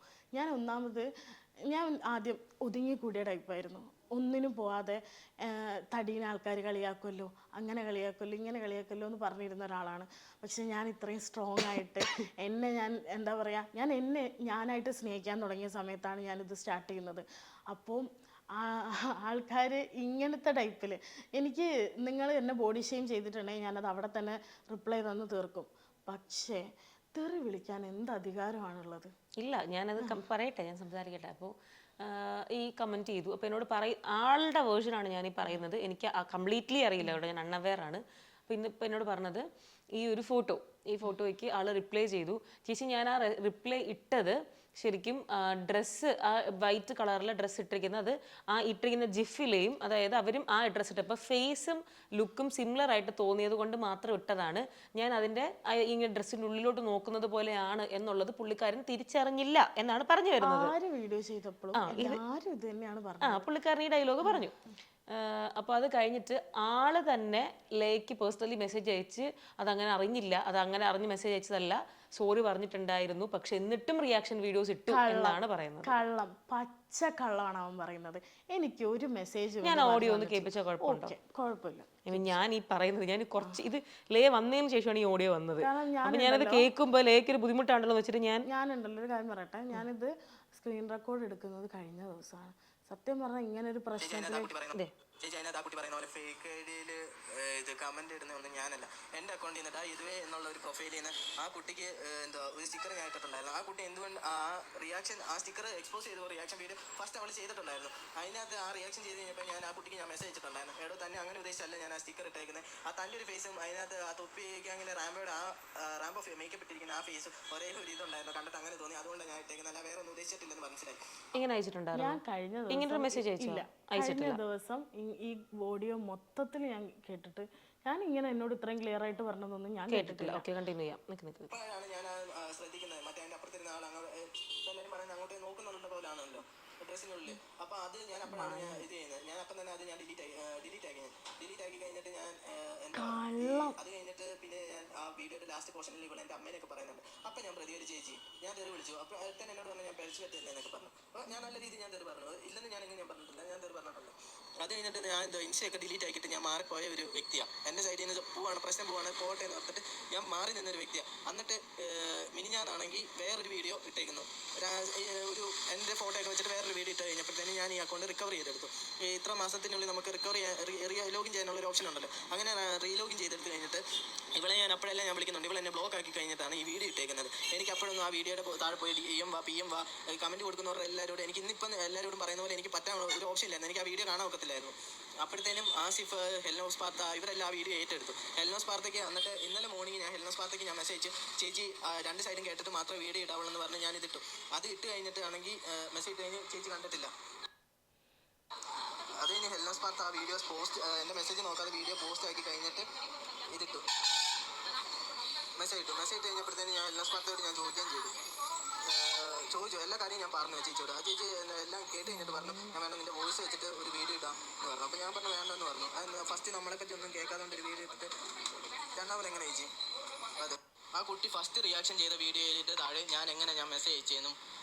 ഞാൻ ആദ്യം ഒതുങ്ങിക്കൂടിയ ടൈപ്പായിരുന്നു, ഒന്നിനും പോവാതെ തടീന ആൾക്കാർ കളിയാക്കുമല്ലോ, അങ്ങനെ കളിയാക്കുമല്ലോ, ഇങ്ങനെ കളിയാക്കുമല്ലോ എന്ന് പറഞ്ഞിരുന്ന ഒരാളാണ്. പക്ഷെ ഞാൻ ഇത്രയും സ്ട്രോങ് ആയിട്ട് ഞാൻ എന്താ പറയുക, ഞാനായിട്ട് സ്നേഹിക്കാൻ തുടങ്ങിയ സമയത്താണ് ഞാനിത് സ്റ്റാർട്ട് ചെയ്യുന്നത്. അപ്പോൾ ആൾക്കാർ ഇങ്ങനത്തെ ടൈപ്പിൽ എനിക്ക് നിങ്ങൾ എന്നെ ബോഡി ഷെയിം ചെയ്തിട്ടുണ്ടെങ്കിൽ ഞാനത് അവിടെ തന്നെ റിപ്ലൈ തന്ന് തീർക്കും. പക്ഷേ തെറി വിളിക്കാൻ എന്ത് അധികാരമാണുള്ളത്? ഇല്ല, ഞാനത് പറയട്ടെ, ഞാൻ സംസാരിക്കട്ടെ. അപ്പോൾ ഈ കമൻറ്റ് ചെയ്തു. അപ്പോൾ എന്നോട് ആളുടെ വേർഷനാണ് ഞാൻ ഈ പറയുന്നത്, എനിക്ക് കംപ്ലീറ്റ്ലി അറിയില്ല, അവിടെ ഞാൻ അൺഅവെയർ ആണ്. അപ്പോൾ ഇന്നിപ്പോൾ എന്നോട് പറഞ്ഞത് ഈ ഒരു ഫോട്ടോ ഈ ഫോട്ടോയ്ക്ക് ആൾ റിപ്ലൈ ചെയ്തു, ചേച്ചി ഞാൻ ആ റിപ്ലൈ ഇട്ടത് ശരിക്കും ഡ്രസ്സ്, ആ വൈറ്റ് കളറിലെ ഡ്രസ്സ് ഇട്ടിരിക്കുന്നത്, ആ ഇട്ടിരിക്കുന്ന ജിഫിലെയും, അതായത് അവരും ആ ഡ്രസ്സ് ഇട്ടപ്പോൾ ഫേസും ലുക്കും സിമിലർ ആയിട്ട് തോന്നിയത് കൊണ്ട് മാത്രം ഇട്ടതാണ്. ഞാൻ അതിൻ്റെ ഇങ്ങനെ ഡ്രസ്സിൻ്റെ ഉള്ളിലോട്ട് നോക്കുന്നത് പോലെയാണ് എന്നുള്ളത് പുള്ളിക്കാരൻ തിരിച്ചറിഞ്ഞില്ല എന്നാണ് പറഞ്ഞു വരുന്നത്. ആര് വീഡിയോ ചെയ്തപ്പോഴും എല്ലാവരും ഇത് തന്നെയാണ് പറഞ്ഞത്. പുള്ളിക്കാരൻ ഈ ഡയലോഗ് പറഞ്ഞു. അപ്പോൾ അത് കഴിഞ്ഞിട്ട് ആള് തന്നെ ലേക്ക് പേഴ്സണലി മെസ്സേജ് അയച്ച് അതങ്ങനെ അറിഞ്ഞില്ല, അതങ്ങനെ അറിഞ്ഞ് മെസ്സേജ് അയച്ചതല്ല, സോറി പറഞ്ഞിട്ടുണ്ടായിരുന്നു, പക്ഷെ എന്നിട്ടും റിയാക്ഷൻ വീഡിയോസ് ഇട്ടു എന്നാണ് പറയുന്നത്. കള്ളം, പച്ച കള്ളമാണ് അവൻ പറയുന്നത്. എനിക്ക് ഒരു മെസ്സേജ് ഞാൻ ഓഡിയോ ഒന്ന് കേൾപ്പിച്ചാൽ കുഴപ്പമുണ്ടോ? കുഴപ്പമില്ല. ഞാൻ ഈ പറയുന്നത്, ഞാൻ കുറച്ച് ഇത് ലേ വന്നതിന് ശേഷമാണ് ഈ ഓഡിയോ വന്നത്. അപ്പൊ ഞാനത് കേൾക്കുമ്പോൾ ലേക്ക് ഒരു ബുദ്ധിമുട്ടാണല്ലോ വെച്ചിട്ട് ഞാനുണ്ടല്ലോ ഒരു കാര്യം പറയട്ടെ, ഞാനിത് സ്ക്രീൻ റെക്കോർഡ് എടുക്കുന്നത് കഴിഞ്ഞ ദിവസമാണ്. സത്യം പറഞ്ഞാൽ ഇങ്ങനെ ഒരു പ്രശ്നത്തിലേക്ക് ചേച്ചി അതിനകത്ത് ആ കുട്ടി പറയുന്ന പോലെ ഫേക്ക് ഐഡിയിൽ ഇത് കമന്റ് ഇടുന്നതൊന്നും ഞാനല്ല. എൻ്റെ അക്കൗണ്ടിൽ നിന്നിട്ട് ഇതുവേ എന്നുള്ള ഒരു പ്രൊഫൈലിൽ നിന്ന് ആ കുട്ടിക്ക് എന്താ ഒരു സ്റ്റിക്കർ ഞാൻ ഇട്ടിട്ടുണ്ടായിരുന്നു. ആ കുട്ടി എന്തുകൊണ്ട് ആ റിയാക്ഷൻ, ആ സ്റ്റിക്കർ എക്സ്പോസ് ചെയ്ത റിയാക്ഷൻ വീഡിയോ ഫസ്റ്റ് അവൾ ചെയ്തിട്ടുണ്ടായിരുന്നു. അതിനകത്ത് ആ റിയാക്ഷൻ ചെയ്ത് കഴിഞ്ഞപ്പോൾ ഞാൻ ആ കുട്ടിക്ക് ഞാൻ മെസ്സേജ് അയച്ചിട്ടുണ്ടായിരുന്നു, എടോ തന്നെ അങ്ങനെ ഉദ്ദേശിച്ചല്ല ഞാൻ ആ സ്റ്റിക്കർ ഇട്ടേക്കുന്നത്, ആ തൻ്റെ ഒരു ഫേസും അതിനകത്ത് ആ തൊപ്പിയൊക്കെ അങ്ങനെ റാംബോയുടെ റാംബോ മേക്കപ്പ് ഇട്ടിരിക്കുന്ന ആ ഫേസും ഒരേ ഒരു ഇതുണ്ടായിരുന്നു, കണ്ടിട്ട് അങ്ങനെ തോന്നി, അതുകൊണ്ട് ഞാൻ ഇട്ടേക്കുന്നത്, അല്ല വേറെ ഒന്നും ഉദ്ദേശിച്ചിട്ടില്ലെന്ന് മനസ്സിലായി. ഇങ്ങനെ അയച്ചിട്ടുണ്ടായിരുന്നു. ഞാൻ കഴിഞ്ഞ ദിവസം ഈ ഓഡിയോ മൊത്തത്തിൽ ഞാൻ കേട്ടിട്ട്, ഞാൻ ഇങ്ങനെ എന്നോട് ഇത്രയും ക്ലിയർ ആയിട്ട് പറഞ്ഞതൊന്നും ഞാൻ കേട്ടിട്ടില്ല. കണ്ടിന്യൂ ചെയ്യാം. ഇപ്പോഴാണ് ഞാൻ ശ്രദ്ധിക്കുന്നത്, മറ്റേ അതിൻ്റെ അപ്പുറത്തിരുന്ന ആൾ എല്ലാവരും പറയുന്നത് അങ്ങോട്ട് നോക്കുന്നുണ്ട് പോലാണല്ലോ ഡ്രസ്സിനുള്ളിൽ. അപ്പോൾ അത് ഞാൻ അപ്പോഴാണ് ഞാൻ ഇത് ചെയ്യുന്നത്. ഞാൻ അപ്പം തന്നെ അത് ഞാൻ ഡിലീറ്റ് ആക്കി കഴിഞ്ഞിട്ട് ഞാൻ അത് കഴിഞ്ഞിട്ട് പിന്നെ ഞാൻ ആ വീഡിയോയുടെ ലാസ്റ്റ് പോർഷനിൽ ഇവിടെ എൻ്റെ അമ്മേനൊക്കെ പറയുന്നുണ്ട്. അപ്പം ഞാൻ പ്രതികരിച്ച് ചേച്ചി ഞാൻ തെറി വിളിച്ചു. അപ്പോൾ തന്നെ എന്നോട് പറഞ്ഞു ഞാൻ പരിച്ചു പറ്റില്ല എന്നൊക്കെ പറഞ്ഞു. അപ്പോൾ ഞാൻ നല്ല രീതിയിൽ ഞാൻ തെറി പറഞ്ഞു, ഇല്ലെന്ന് ഞാൻ എങ്ങനെ ഞാൻ പറഞ്ഞിട്ടില്ല, ഞാൻ തെറി പറഞ്ഞിട്ടുണ്ട്. അത് കഴിഞ്ഞിട്ട് ഞാൻ ഇൻസ്റ്റയൊക്കെ ഡിലീറ്റ് ആക്കിയിട്ട് ഞാൻ മാറിപ്പോയ ഒരു വ്യക്തിയാണ്. എൻ്റെ സൈഡിൽ നിന്ന് പോവാണ്, പ്രശ്നം പോവാണ്, പോട്ടെ എന്ന് പറഞ്ഞിട്ട് ഞാൻ മാറി നിന്നൊരു വ്യക്തിയാണ്. എന്നിട്ട് മിനിഞ്ഞാന്നാണെങ്കിൽ വേറൊരു വീഡിയോ ഇട്ടേക്കുന്നു, ഒരു എൻ്റെ ഫോട്ടോ ഒക്കെ വെച്ചിട്ട് വേറൊരു വീഡിയോ ഇട്ട് കഴിഞ്ഞപ്പോഴത്തേന് ഞാൻ ഈ അക്കൗണ്ട് റിക്കവർ ചെയ്തെടുത്തു. ഇത്ര മാസത്തിനുള്ളിൽ നമുക്ക് റിക്കവർ ചെയ്യാൻ ലോഗിൻ ചെയ്യാനുള്ള ഒരു ഓപ്ഷൻ ഉണ്ടല്ലോ, അങ്ങനെ റീലോഗിൻ ചെയ്തെടുത്ത് കഴിഞ്ഞിട്ട് ഇവളെ ഞാൻ അപ്പോഴെല്ലാം ഞാൻ വിളിക്കുന്നുണ്ട്, ഇവളെ എന്നെ ബ്ലോക്ക് ആക്കി കഴിഞ്ഞിട്ടാണ് ഈ വീഡിയോ ഇട്ടേക്കുന്നത്. എനിക്ക് അപ്പോഴൊന്നും ആ വീഡിയോയുടെ താഴെ പോയി PM വാ കമൻറ്റ് കൊടുക്കുന്നവരുടെ എല്ലാവരോടും എനിക്ക് ഇന്നിപ്പം എല്ലാവരോടും പറയുന്ന പോലെ എനിക്ക് പറ്റാൻ ഒരു ഓപ്ഷൻ ഇല്ലായിരുന്നു, എനിക്ക് ആ വീഡിയോ കാണാൻ ഒക്കത്തില്ലായിരുന്നു. അപ്പോഴത്തേനും ആസിഫ്, ഹെൽനോസ് പാർത്ത ഇവരെല്ലാം ആ വീഡിയോ ഏറ്റെടുത്തു. ഹെൽനോസ് പാർത്തയ്ക്ക് എന്നിട്ട് ഇന്നലെ മോർണിംഗ് ഞാൻ ഹെൽനോസ് പാർത്തയ്ക്ക് ഞാൻ മെസ്സേജ് ചേച്ചി രണ്ട് സൈഡും കേട്ടിട്ട് മാത്രമേ വീഡിയോ ഇടാവുള്ളൂ എന്ന് പറഞ്ഞ് ഞാൻ ഇതിട്ടു. അത് ഇട്ട് കഴിഞ്ഞിട്ടാണെങ്കിൽ മെസ്സേജ് ഇട്ട് കഴിഞ്ഞ് ചേച്ചി കണ്ടിട്ടില്ല. അത് കഴിഞ്ഞ് ഹെൽനോസ് പാർത്ത ആ വീഡിയോസ് പോസ്റ്റ്, എൻ്റെ മെസ്സേജ് നോക്കാതെ വീഡിയോ പോസ്റ്റ് ആക്കി കഴിഞ്ഞിട്ട് ഇതിട്ടു, മെസ്സേജ് ഇട്ട് കഴിഞ്ഞപ്പോഴത്തേന് ഞാൻ ഹെൽനോസ് പാർത്തയോട് ഞാൻ ചോദിക്കുകയും ചോദിച്ചു, എല്ലാ കാര്യം ഞാൻ പറഞ്ഞു ചേച്ചിയോട്. ആ ചേച്ചി എല്ലാം കേട്ട് കഴിഞ്ഞിട്ട് പറഞ്ഞു ഞാൻ വേണം നിൻ്റെ വോയിസ് വെച്ചിട്ട് ഒരു വീഡിയോ ഇടാം എന്ന് പറഞ്ഞു. അപ്പോൾ ഞാൻ പറഞ്ഞു വേണ്ടെന്ന് പറഞ്ഞു. ഫസ്റ്റ് നമ്മളെ പറ്റി ഒന്നും കേൾക്കാതെ ഒരു വീഡിയോ ഇട്ടിട്ട് രണ്ടാമത് എങ്ങനെ ചേച്ചി അത് ആ കുട്ടി ഫസ്റ്റ് റിയാക്ഷൻ ചെയ്ത വീഡിയോയിലിട്ട് താഴെ ഞാൻ മെസ്സേജ് അയച്ചെന്നും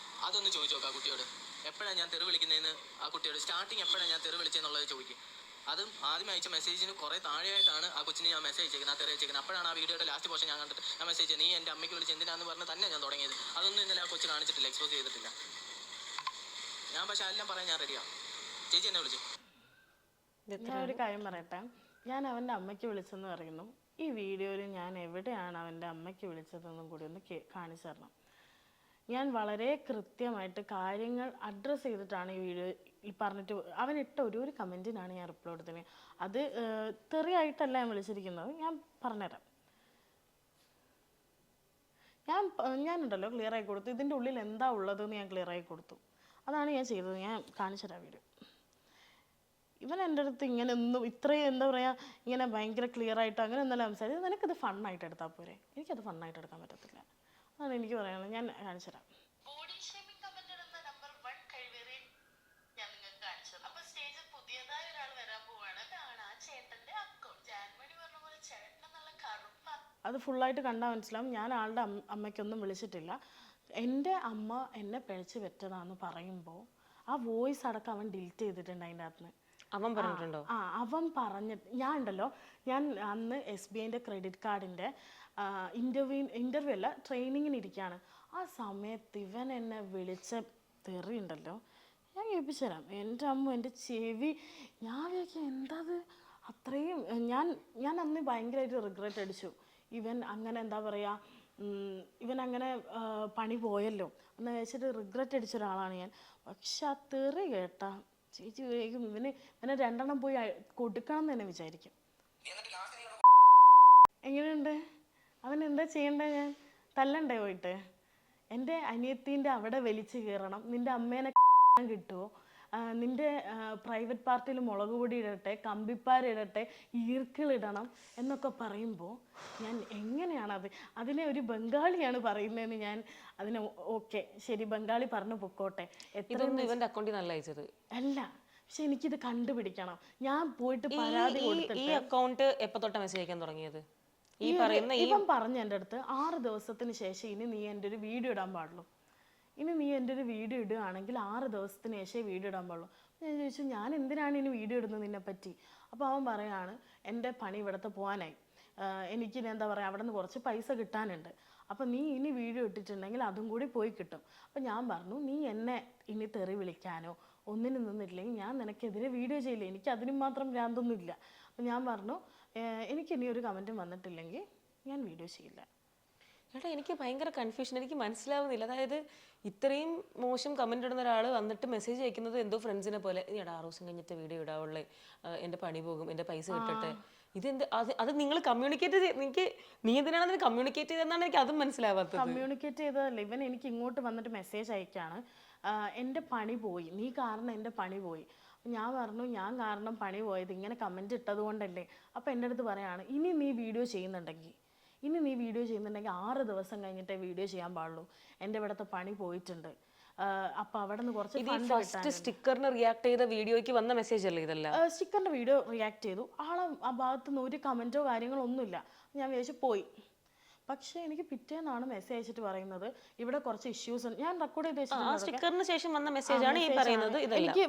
അതൊന്ന് ചോദിച്ചു നോക്കാം ആ കുട്ടിയോട്. എപ്പോഴാണ് ഞാൻ തെറി വിളിക്കുന്നതെന്ന് ആ കുട്ടിയോട് സ്റ്റാർട്ടിങ് എപ്പോഴാണ് ഞാൻ തെറി വിളിച്ചതെന്നുള്ളത് ചോദിക്കും. അതും ആദ്യം അയച്ച മെസ്സേജിന് കുറേ താഴെയായിട്ടാണ് ആ കൊച്ചിന് ഞാൻ മെസ്സേജ് അയച്ചേക്കുന്നത്, ആ തെറി അയച്ചേക്കുന്നത്. അപ്പോഴാണ് ആ വീഡിയോയുടെ ലാസ്റ്റ് പോർഷൻ ഞാൻ കണ്ടിട്ട് ഞാൻ മെസ്സേജ് ചെയ്ത് നീ എൻ്റെ അമ്മയ്ക്ക് വിളിച്ച് എന്തിനാന്ന് പറഞ്ഞ് തന്നെ ഞാൻ തുടങ്ങിയത്. അതൊന്നും ഇന്നലെ ആ കൊച്ചു കാണിച്ചിട്ടില്ല, എക്സ്പോസ് ചെയ്തിട്ടില്ല. ഞാൻ പക്ഷെ എല്ലാം പറയാൻ ഞാൻ റെഡിയാണ്. ചേച്ചി എന്നെ വിളിച്ചു. ഞാൻ ഒരു കാര്യം പറയട്ടെ, ഞാൻ അവൻ്റെ അമ്മയ്ക്ക് വിളിച്ചെന്ന് പറയുന്നു. ഈ വീഡിയോയിൽ ഞാൻ എവിടെയാണ് അവൻ്റെ അമ്മയ്ക്ക് വിളിച്ചതെന്നും കൂടി ഒന്ന് കാണിച്ചു തരണം. ഞാൻ വളരെ കൃത്യമായിട്ട് കാര്യങ്ങൾ അഡ്രസ്സ് ചെയ്തിട്ടാണ് ഈ വീഡിയോ പറഞ്ഞിട്ട് അവനിട്ട ഒരു കമൻറ്റിനാണ് ഞാൻ റിപ്ലൈ കൊടുത്തത്. അത് തെറിയായിട്ടല്ല ഞാൻ വിളിച്ചിരിക്കുന്നത്, ഞാൻ പറഞ്ഞുതരാം. ഞാനുണ്ടല്ലോ ക്ലിയർ ആയി കൊടുത്തു, ഇതിൻ്റെ ഉള്ളിൽ എന്താ ഉള്ളതെന്ന് ഞാൻ ക്ലിയർ ആയി കൊടുത്തു. അതാണ് ഞാൻ ചെയ്തത്. ഞാൻ കാണിച്ചുതരാം വീഡിയോ. ഇവൻ എൻ്റെ അടുത്ത് ഇങ്ങനെ ഒന്നും ഇത്രയും എന്താ പറയുക, ഇങ്ങനെ ഭയങ്കര ക്ലിയർ ആയിട്ട് അങ്ങനെ ഒന്നല്ല സംസാരിച്ചത്. നിനക്കത് ഫണ്ണായിട്ട് എടുത്താൽ പോരെ, എനിക്കത് ഫണ്ണായിട്ട് എടുക്കാൻ പറ്റത്തില്ല. അതാണ് എനിക്ക് പറയാനുള്ളത്. ഞാൻ കാണിച്ചുതരാം. അത് ഫുള്ളായിട്ട് കണ്ടാൽ മനസ്സിലാവും. ഞാൻ ആളുടെ അമ്മയ്ക്കൊന്നും വിളിച്ചിട്ടില്ല. എൻ്റെ അമ്മ എന്നെ പിഴച്ച് വെറ്റതാന്ന് പറയുമ്പോൾ ആ വോയിസ് അടക്കം അവൻ ഡിലീറ്റ് ചെയ്തിട്ടുണ്ട് അതിൻ്റെ അകത്തുനിന്ന്. അവൻ പറഞ്ഞിട്ടുണ്ടോ? അവൻ പറഞ്ഞിട്ട് ഞാൻ അന്ന് SBIൻ്റെ ക്രെഡിറ്റ് കാർഡിൻ്റെ ഇൻ്റർവ്യൂ അല്ല ട്രെയിനിങ്ങിന് ഇരിക്കുകയാണ്. ആ സമയത്ത് ഇവൻ എന്നെ വിളിച്ച തെറി ഉണ്ടല്ലോ, ഞാൻ കേൾപ്പിച്ചു തരാം. എൻ്റെ അമ്മ എൻ്റെ ചെവി ഞാൻ വിചാരിക്കും എന്താത് അത്രയും. ഞാൻ അന്ന് ഭയങ്കരമായിട്ട് റിഗ്രറ്റ് അടിച്ചു. ഇവൻ അങ്ങനെ എന്താ പറയുക, ഇവൻ അങ്ങനെ പണി പോയല്ലോ എന്ന് വെച്ചിട്ട് റിഗ്രറ്റ് അടിച്ച ഒരാളാണ് ഞാൻ. പക്ഷെ ആ തെറി കേട്ടാ ചേച്ചി വേഗം ഇവനെ രണ്ടെണ്ണം പോയി കൊടുക്കണം എന്ന് തന്നെ വിചാരിക്കും. എങ്ങനെയുണ്ട്? അവൻ എന്താ ചെയ്യണ്ടേ? ഞാൻ തല്ലണ്ടേ പോയിട്ട്? എൻ്റെ അനിയത്തീൻ്റെ അവിടെ വലിച്ചു കയറണം, നിൻ്റെ അമ്മേനെ കിട്ടുമോ, നിൻ്റെ പ്രൈവറ്റ് പാർട്ടിയിൽ മുളക് പൊടി ഇടട്ടെ, കമ്പിപ്പാരിടട്ടെ, ഈർക്കിളിടണം എന്നൊക്കെ പറയുമ്പോൾ ഞാൻ എങ്ങനെയാണത്? അതിനെ ഒരു ബംഗാളിയാണ് പറയുന്നതെന്ന് ഞാൻ അതിനെ ഓക്കെ ശരി ബംഗാളി പറഞ്ഞു പൊക്കോട്ടെ. ഇതൊന്നും ഇവന്റെ അക്കൗണ്ടിൽ നല്ല അയച്ചത് അല്ല, പക്ഷെ എനിക്കിത് കണ്ടുപിടിക്കണം. ഞാൻ പോയിട്ട് പരാതി കൊടുത്തിട്ട് ഈ അക്കൗണ്ട് എപ്പോ തൊട്ടാ മെസ്സേജ് അയക്കാൻ തുടങ്ങിയത്? ഈ പറയുന്ന ഇവൻ പറഞ്ഞു എൻ്റെ അടുത്ത് 6 ദിവസത്തിന് ശേഷം ഇനി നീ എൻ്റെ ഒരു വീഡിയോ ഇടാൻ പാടുള്ളൂ. ഇനി നീ എൻ്റെ ഒരു വീഡിയോ ഇടുകയാണെങ്കിൽ 6 ദിവസത്തിന് ശേഷമേ വീഡിയോ ഇടാൻ പാടുള്ളൂ. ഞാൻ ചോദിച്ചു ഞാൻ എന്തിനാണ് ഇനി വീഡിയോ ഇടുന്നത് നിന്നെ പറ്റി? അപ്പോൾ അവൻ പറയാണ് എൻ്റെ പണി ഇവിടുത്തെ പോകാനായി, എനിക്ക് എന്താ പറയുക അവിടെ നിന്ന് കുറച്ച് പൈസ കിട്ടാനുണ്ട്, അപ്പം നീ ഇനി വീഡിയോ ഇട്ടിട്ടുണ്ടെങ്കിൽ അതും കൂടി പോയി കിട്ടും. അപ്പം ഞാൻ പറഞ്ഞു നീ എന്നെ ഇനി തെറി വിളിക്കാനോ ഒന്നിനും നിന്നിട്ടില്ലെങ്കിൽ ഞാൻ നിനക്കെതിരെ വീഡിയോ ചെയ്യില്ല, എനിക്ക് അതിനും മാത്രം ഭ്രാന്തൊന്നുമില്ല. അപ്പം ഞാൻ പറഞ്ഞു എനിക്കിനി ഒരു കമൻറ്റും വന്നിട്ടില്ലെങ്കിൽ ഞാൻ വീഡിയോ ചെയ്യില്ല. ചേട്ടാ എനിക്ക് ഭയങ്കര കൺഫ്യൂഷൻ, എനിക്ക് മനസ്സിലാവുന്നില്ല. അതായത് ഇത്രയും മോശം കമന്റ് ഇടുന്ന ഒരാൾ വന്നിട്ട് മെസ്സേജ് അയക്കുന്നത് എന്തോ ഫ്രണ്ട്സിനെ പോലെ, എടാ 6 ദിവസം കഴിഞ്ഞിട്ട് വീഡിയോ ഇടാവുള്ളേ, എൻ്റെ പണി പോകും, എൻ്റെ പൈസ കിട്ടട്ടെ. ഇതെന്ത് അത് നിങ്ങൾ കമ്മ്യൂണിക്കേറ്റ് നീ എന്തിനാണ് കമ്മ്യൂണിക്കേറ്റ് ചെയ്തെന്നാണ് എനിക്ക് അതും മനസ്സിലാവാത്തത്. കമ്മ്യൂണിക്കേറ്റ് ചെയ്തതല്ല, ഇവൻ എനിക്ക് ഇങ്ങോട്ട് വന്നിട്ട് മെസ്സേജ് അയക്കാണ്, എൻ്റെ പണി പോയി, നീ കാരണം എൻ്റെ പണി പോയി. ഞാൻ പറഞ്ഞു ഞാൻ കാരണം പണി പോയത് ഇങ്ങനെ കമൻറ്റ് ഇട്ടത് കൊണ്ടല്ലേ. അപ്പോൾ എൻ്റെ അടുത്ത് പറയാണ് ഇനി നീ വീഡിയോ ചെയ്യുന്നുണ്ടെങ്കിൽ 6 ദിവസം കഴിഞ്ഞിട്ടേ വീഡിയോ ചെയ്യാൻ പാടുള്ളൂ, എൻ്റെ ഇവിടുത്തെ പണി പോയിട്ടുണ്ട്. അപ്പോൾ അവിടെ നിന്ന് കുറച്ച് ഫസ്റ്റ് സ്റ്റിക്കറിന് റിയാക്ട് ചെയ്ത വീഡിയോയ്ക്ക് വന്ന മെസ്സേജ് അല്ലേ ഇതല്ല? സ്റ്റിക്കറിൻ്റെ വീഡിയോ റിയാക്ട് ചെയ്തു, ആളെ ആ ഭാഗത്തുനിന്ന് ഒരു കമൻറ്റോ കാര്യങ്ങളോ ഒന്നുമില്ല. ഞാൻ വിചാരിച്ചു പോയി. പക്ഷേ എനിക്ക് പിറ്റേന്നാണ് മെസ്സേജ് അയച്ചിട്ട് പറയുന്നത് ഇവിടെ കുറച്ച് ഇഷ്യൂസ് ഉണ്ട്. ഞാൻ റെക്കോർഡ് ചെയ്ത് വെച്ചിട്ടുണ്ട്. സ്റ്റിക്കറിന് ശേഷം വന്ന മെസ്സേജ് ആണ് ഈ പറയുന്നത്. എനിക്ക്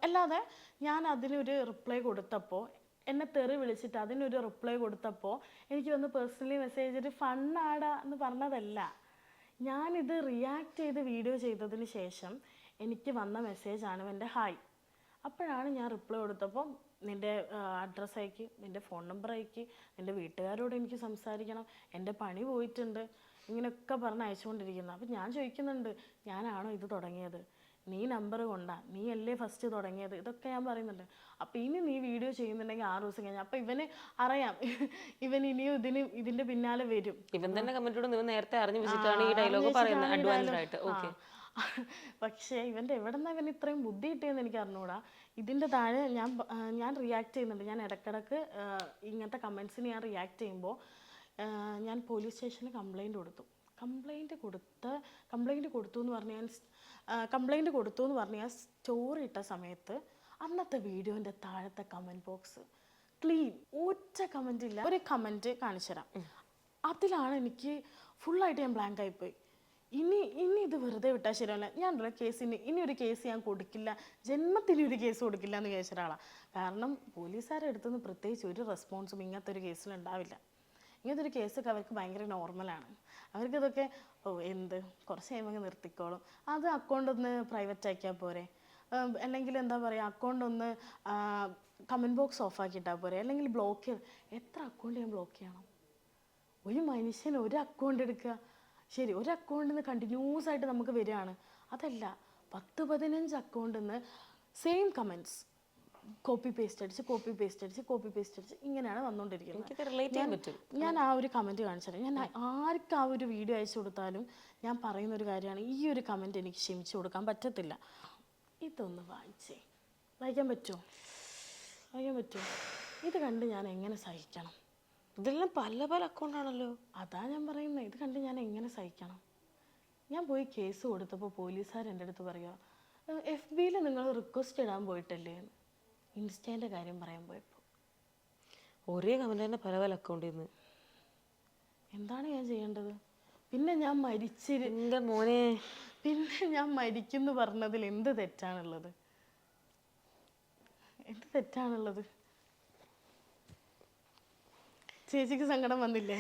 അല്ലാതെ ഞാൻ അതിനൊരു റിപ്ലൈ കൊടുത്തപ്പോൾ, എന്നെ തെറി വിളിച്ചിട്ട് അതിനൊരു റിപ്ലൈ കൊടുത്തപ്പോൾ എനിക്ക് വന്ന് പേഴ്സണലി മെസ്സേജ് ചെയ്തിട്ട് ഫണ്ണാടാ എന്ന് പറഞ്ഞതല്ല. ഞാനിത് റിയാക്ട് ചെയ്ത് വീഡിയോ ചെയ്തതിന് ശേഷം എനിക്ക് വന്ന മെസ്സേജാണ് എൻ്റെ ഹായ്. അപ്പോഴാണ് ഞാൻ റിപ്ലൈ കൊടുത്തപ്പോൾ നിൻ്റെ അഡ്രസ്സ് അയക്ക്, നിൻ്റെ ഫോൺ നമ്പർ അയക്ക്, നിൻ്റെ വീട്ടുകാരോട് എനിക്ക് സംസാരിക്കണം, എൻ്റെ പണി പോയിട്ടുണ്ട്, ഇങ്ങനെയൊക്കെ പറഞ്ഞ് അയച്ചുകൊണ്ടിരിക്കുന്നത്. അപ്പം ഞാൻ ചോദിക്കുന്നുണ്ട് ഞാനാണോ ഇത് തുടങ്ങിയത്? നീ നമ്പർ കൊണ്ടാ, നീ അല്ലേ ഫസ്റ്റ് തുടങ്ങിയത്? ഇതൊക്കെ ഞാൻ പറയുന്നുണ്ട്. അപ്പം ഇനി നീ വീഡിയോ ചെയ്യുന്നുണ്ടെങ്കിൽ 6 ദിവസം കഴിഞ്ഞാൽ അപ്പം ഇവന് അറിയാം ഇവൻ ഇനിയും ഇതിൻ്റെ പിന്നാലെ വരും. ഇവൻ തന്നെ കമന്റോട് ഇവൻ നേരത്തെ അറിഞ്ഞു വെച്ചിട്ടാണ് ഈ ഡയലോഗ് പറയുന്നത് അഡ്വാൻസ്ഡ് ആയിട്ട്. ഓക്കെ, പക്ഷേ ഇവൻ്റെ എവിടെ നിന്നാണ് ഇവൻ ഇത്രയും ബുദ്ധി കിട്ടിയെന്ന് എനിക്ക് അറിഞ്ഞൂടാ. ഇതിൻ്റെ താഴെ ഞാൻ റിയാക്ട് ചെയ്യുന്നുണ്ട്. ഞാൻ ഇടയ്ക്കിടയ്ക്ക് ഇങ്ങനത്തെ കമൻസിന് ഞാൻ റിയാക്ട് ചെയ്യുമ്പോൾ ഞാൻ പോലീസ് സ്റ്റേഷനിൽ കംപ്ലൈൻറ്റ് കൊടുത്തു. കംപ്ലൈൻറ്റ് കൊടുത്തു എന്ന് പറഞ്ഞ് ഞാൻ സ്റ്റോറി ഇട്ട സമയത്ത് അന്നത്തെ വീഡിയോൻ്റെ താഴത്തെ കമൻറ്റ് ബോക്സ് ക്ലീൻ, ഒറ്റ കമൻറ്റ് ഇല്ല. ഒരു കമൻറ്റ് കാണിച്ചു തരാം, അതിലാണ് എനിക്ക് ഫുള്ളായിട്ട് ഞാൻ ബ്ലാങ്ക് ആയിപ്പോയി. ഇനി ഇത് വെറുതെ വിട്ടാൽ ശരിയല്ല. ഞാൻ ഇനി ഒരു കേസ് ഞാൻ കൊടുക്കില്ല, ജന്മത്തിൽ ഒരു കേസ് കൊടുക്കില്ല എന്ന് വിചാരിച്ച ഒരാളാണ്. കാരണം പോലീസുകാരുടെ അടുത്തുനിന്ന് പ്രത്യേകിച്ച് ഒരു റെസ്പോൺസും ഇങ്ങനത്തെ ഒരു കേസിലുണ്ടാവില്ല. ഇങ്ങനത്തെ ഒരു കേസൊക്കെ അവർക്ക് ഭയങ്കര നോർമലാണ്. അവർക്കിതൊക്കെ കുറച്ച് കഴിയുമ്പോൾ നിർത്തിക്കോളും. അത് അക്കൗണ്ട് ഒന്ന് പ്രൈവറ്റ് ആക്കിയാൽ പോരെ, അല്ലെങ്കിൽ എന്താ പറയുക അക്കൗണ്ട് ഒന്ന് കമൻറ്റ് ബോക്സ് ഓഫ് ആക്കിയിട്ടാൽ പോരെ, അല്ലെങ്കിൽ ബ്ലോക്ക് ചെയ്ത് എത്ര അക്കൗണ്ട് ഞാൻ ബ്ലോക്ക് ചെയ്യണം? ഒരു മനുഷ്യൻ ഒരു അക്കൗണ്ട് എടുക്കുക, ശരി ഒരു അക്കൗണ്ടിൽ നിന്ന് കണ്ടിന്യൂസ് ആയിട്ട് നമുക്ക് വരികയാണ്. അതല്ല 10-15 അക്കൗണ്ടിൽ നിന്ന് സെയിം കമൻറ്റ്സ് കോപ്പി പേസ്റ്റ് അടിച്ച് ഇങ്ങനെയാണ് വന്നുകൊണ്ടിരിക്കുന്നത്. ഞാൻ ആ ഒരു കമൻറ്റ് കാണിച്ചത്, ഞാൻ ആർക്ക് ആ ഒരു വീഡിയോ അയച്ചു കൊടുത്താലും ഞാൻ പറയുന്നൊരു കാര്യമാണ്, ഈ ഒരു കമൻറ്റ് എനിക്ക് ക്ഷമിച്ചു കൊടുക്കാൻ പറ്റത്തില്ല. ഇതൊന്ന് വായിക്കാൻ പറ്റുമോ? ഇത് കണ്ട് ഞാൻ എങ്ങനെ സഹിക്കണം? ഇതെല്ലാം പല അക്കൗണ്ടാണല്ലോ. അതാ ഞാൻ പറയുന്നത്, ഇത് കണ്ട് ഞാൻ എങ്ങനെ സഹിക്കണം? ഞാൻ പോയി കേസ് കൊടുത്തപ്പോൾ പോലീസുകാർ എൻ്റെ അടുത്ത് പറയുക FBയിൽ നിങ്ങൾ റിക്വസ്റ്റ് ഇടാൻ പോയിട്ടല്ലേ എന്ന്. ഇൻസ്റ്റേൻ്റെ കാര്യം പറയാൻ പോയപ്പോൾ ഒരേ കമന്റ് തന്നെ പല അക്കൗണ്ടിൽ നിന്ന് എന്താണ് ഞാൻ ചെയ്യേണ്ടത്? പിന്നെ ഞാൻ മരിക്കുന്നു പറഞ്ഞതിൽ എന്ത് തെറ്റാണുള്ളത്? ചേച്ചിക്ക് സങ്കടം വന്നില്ലേ?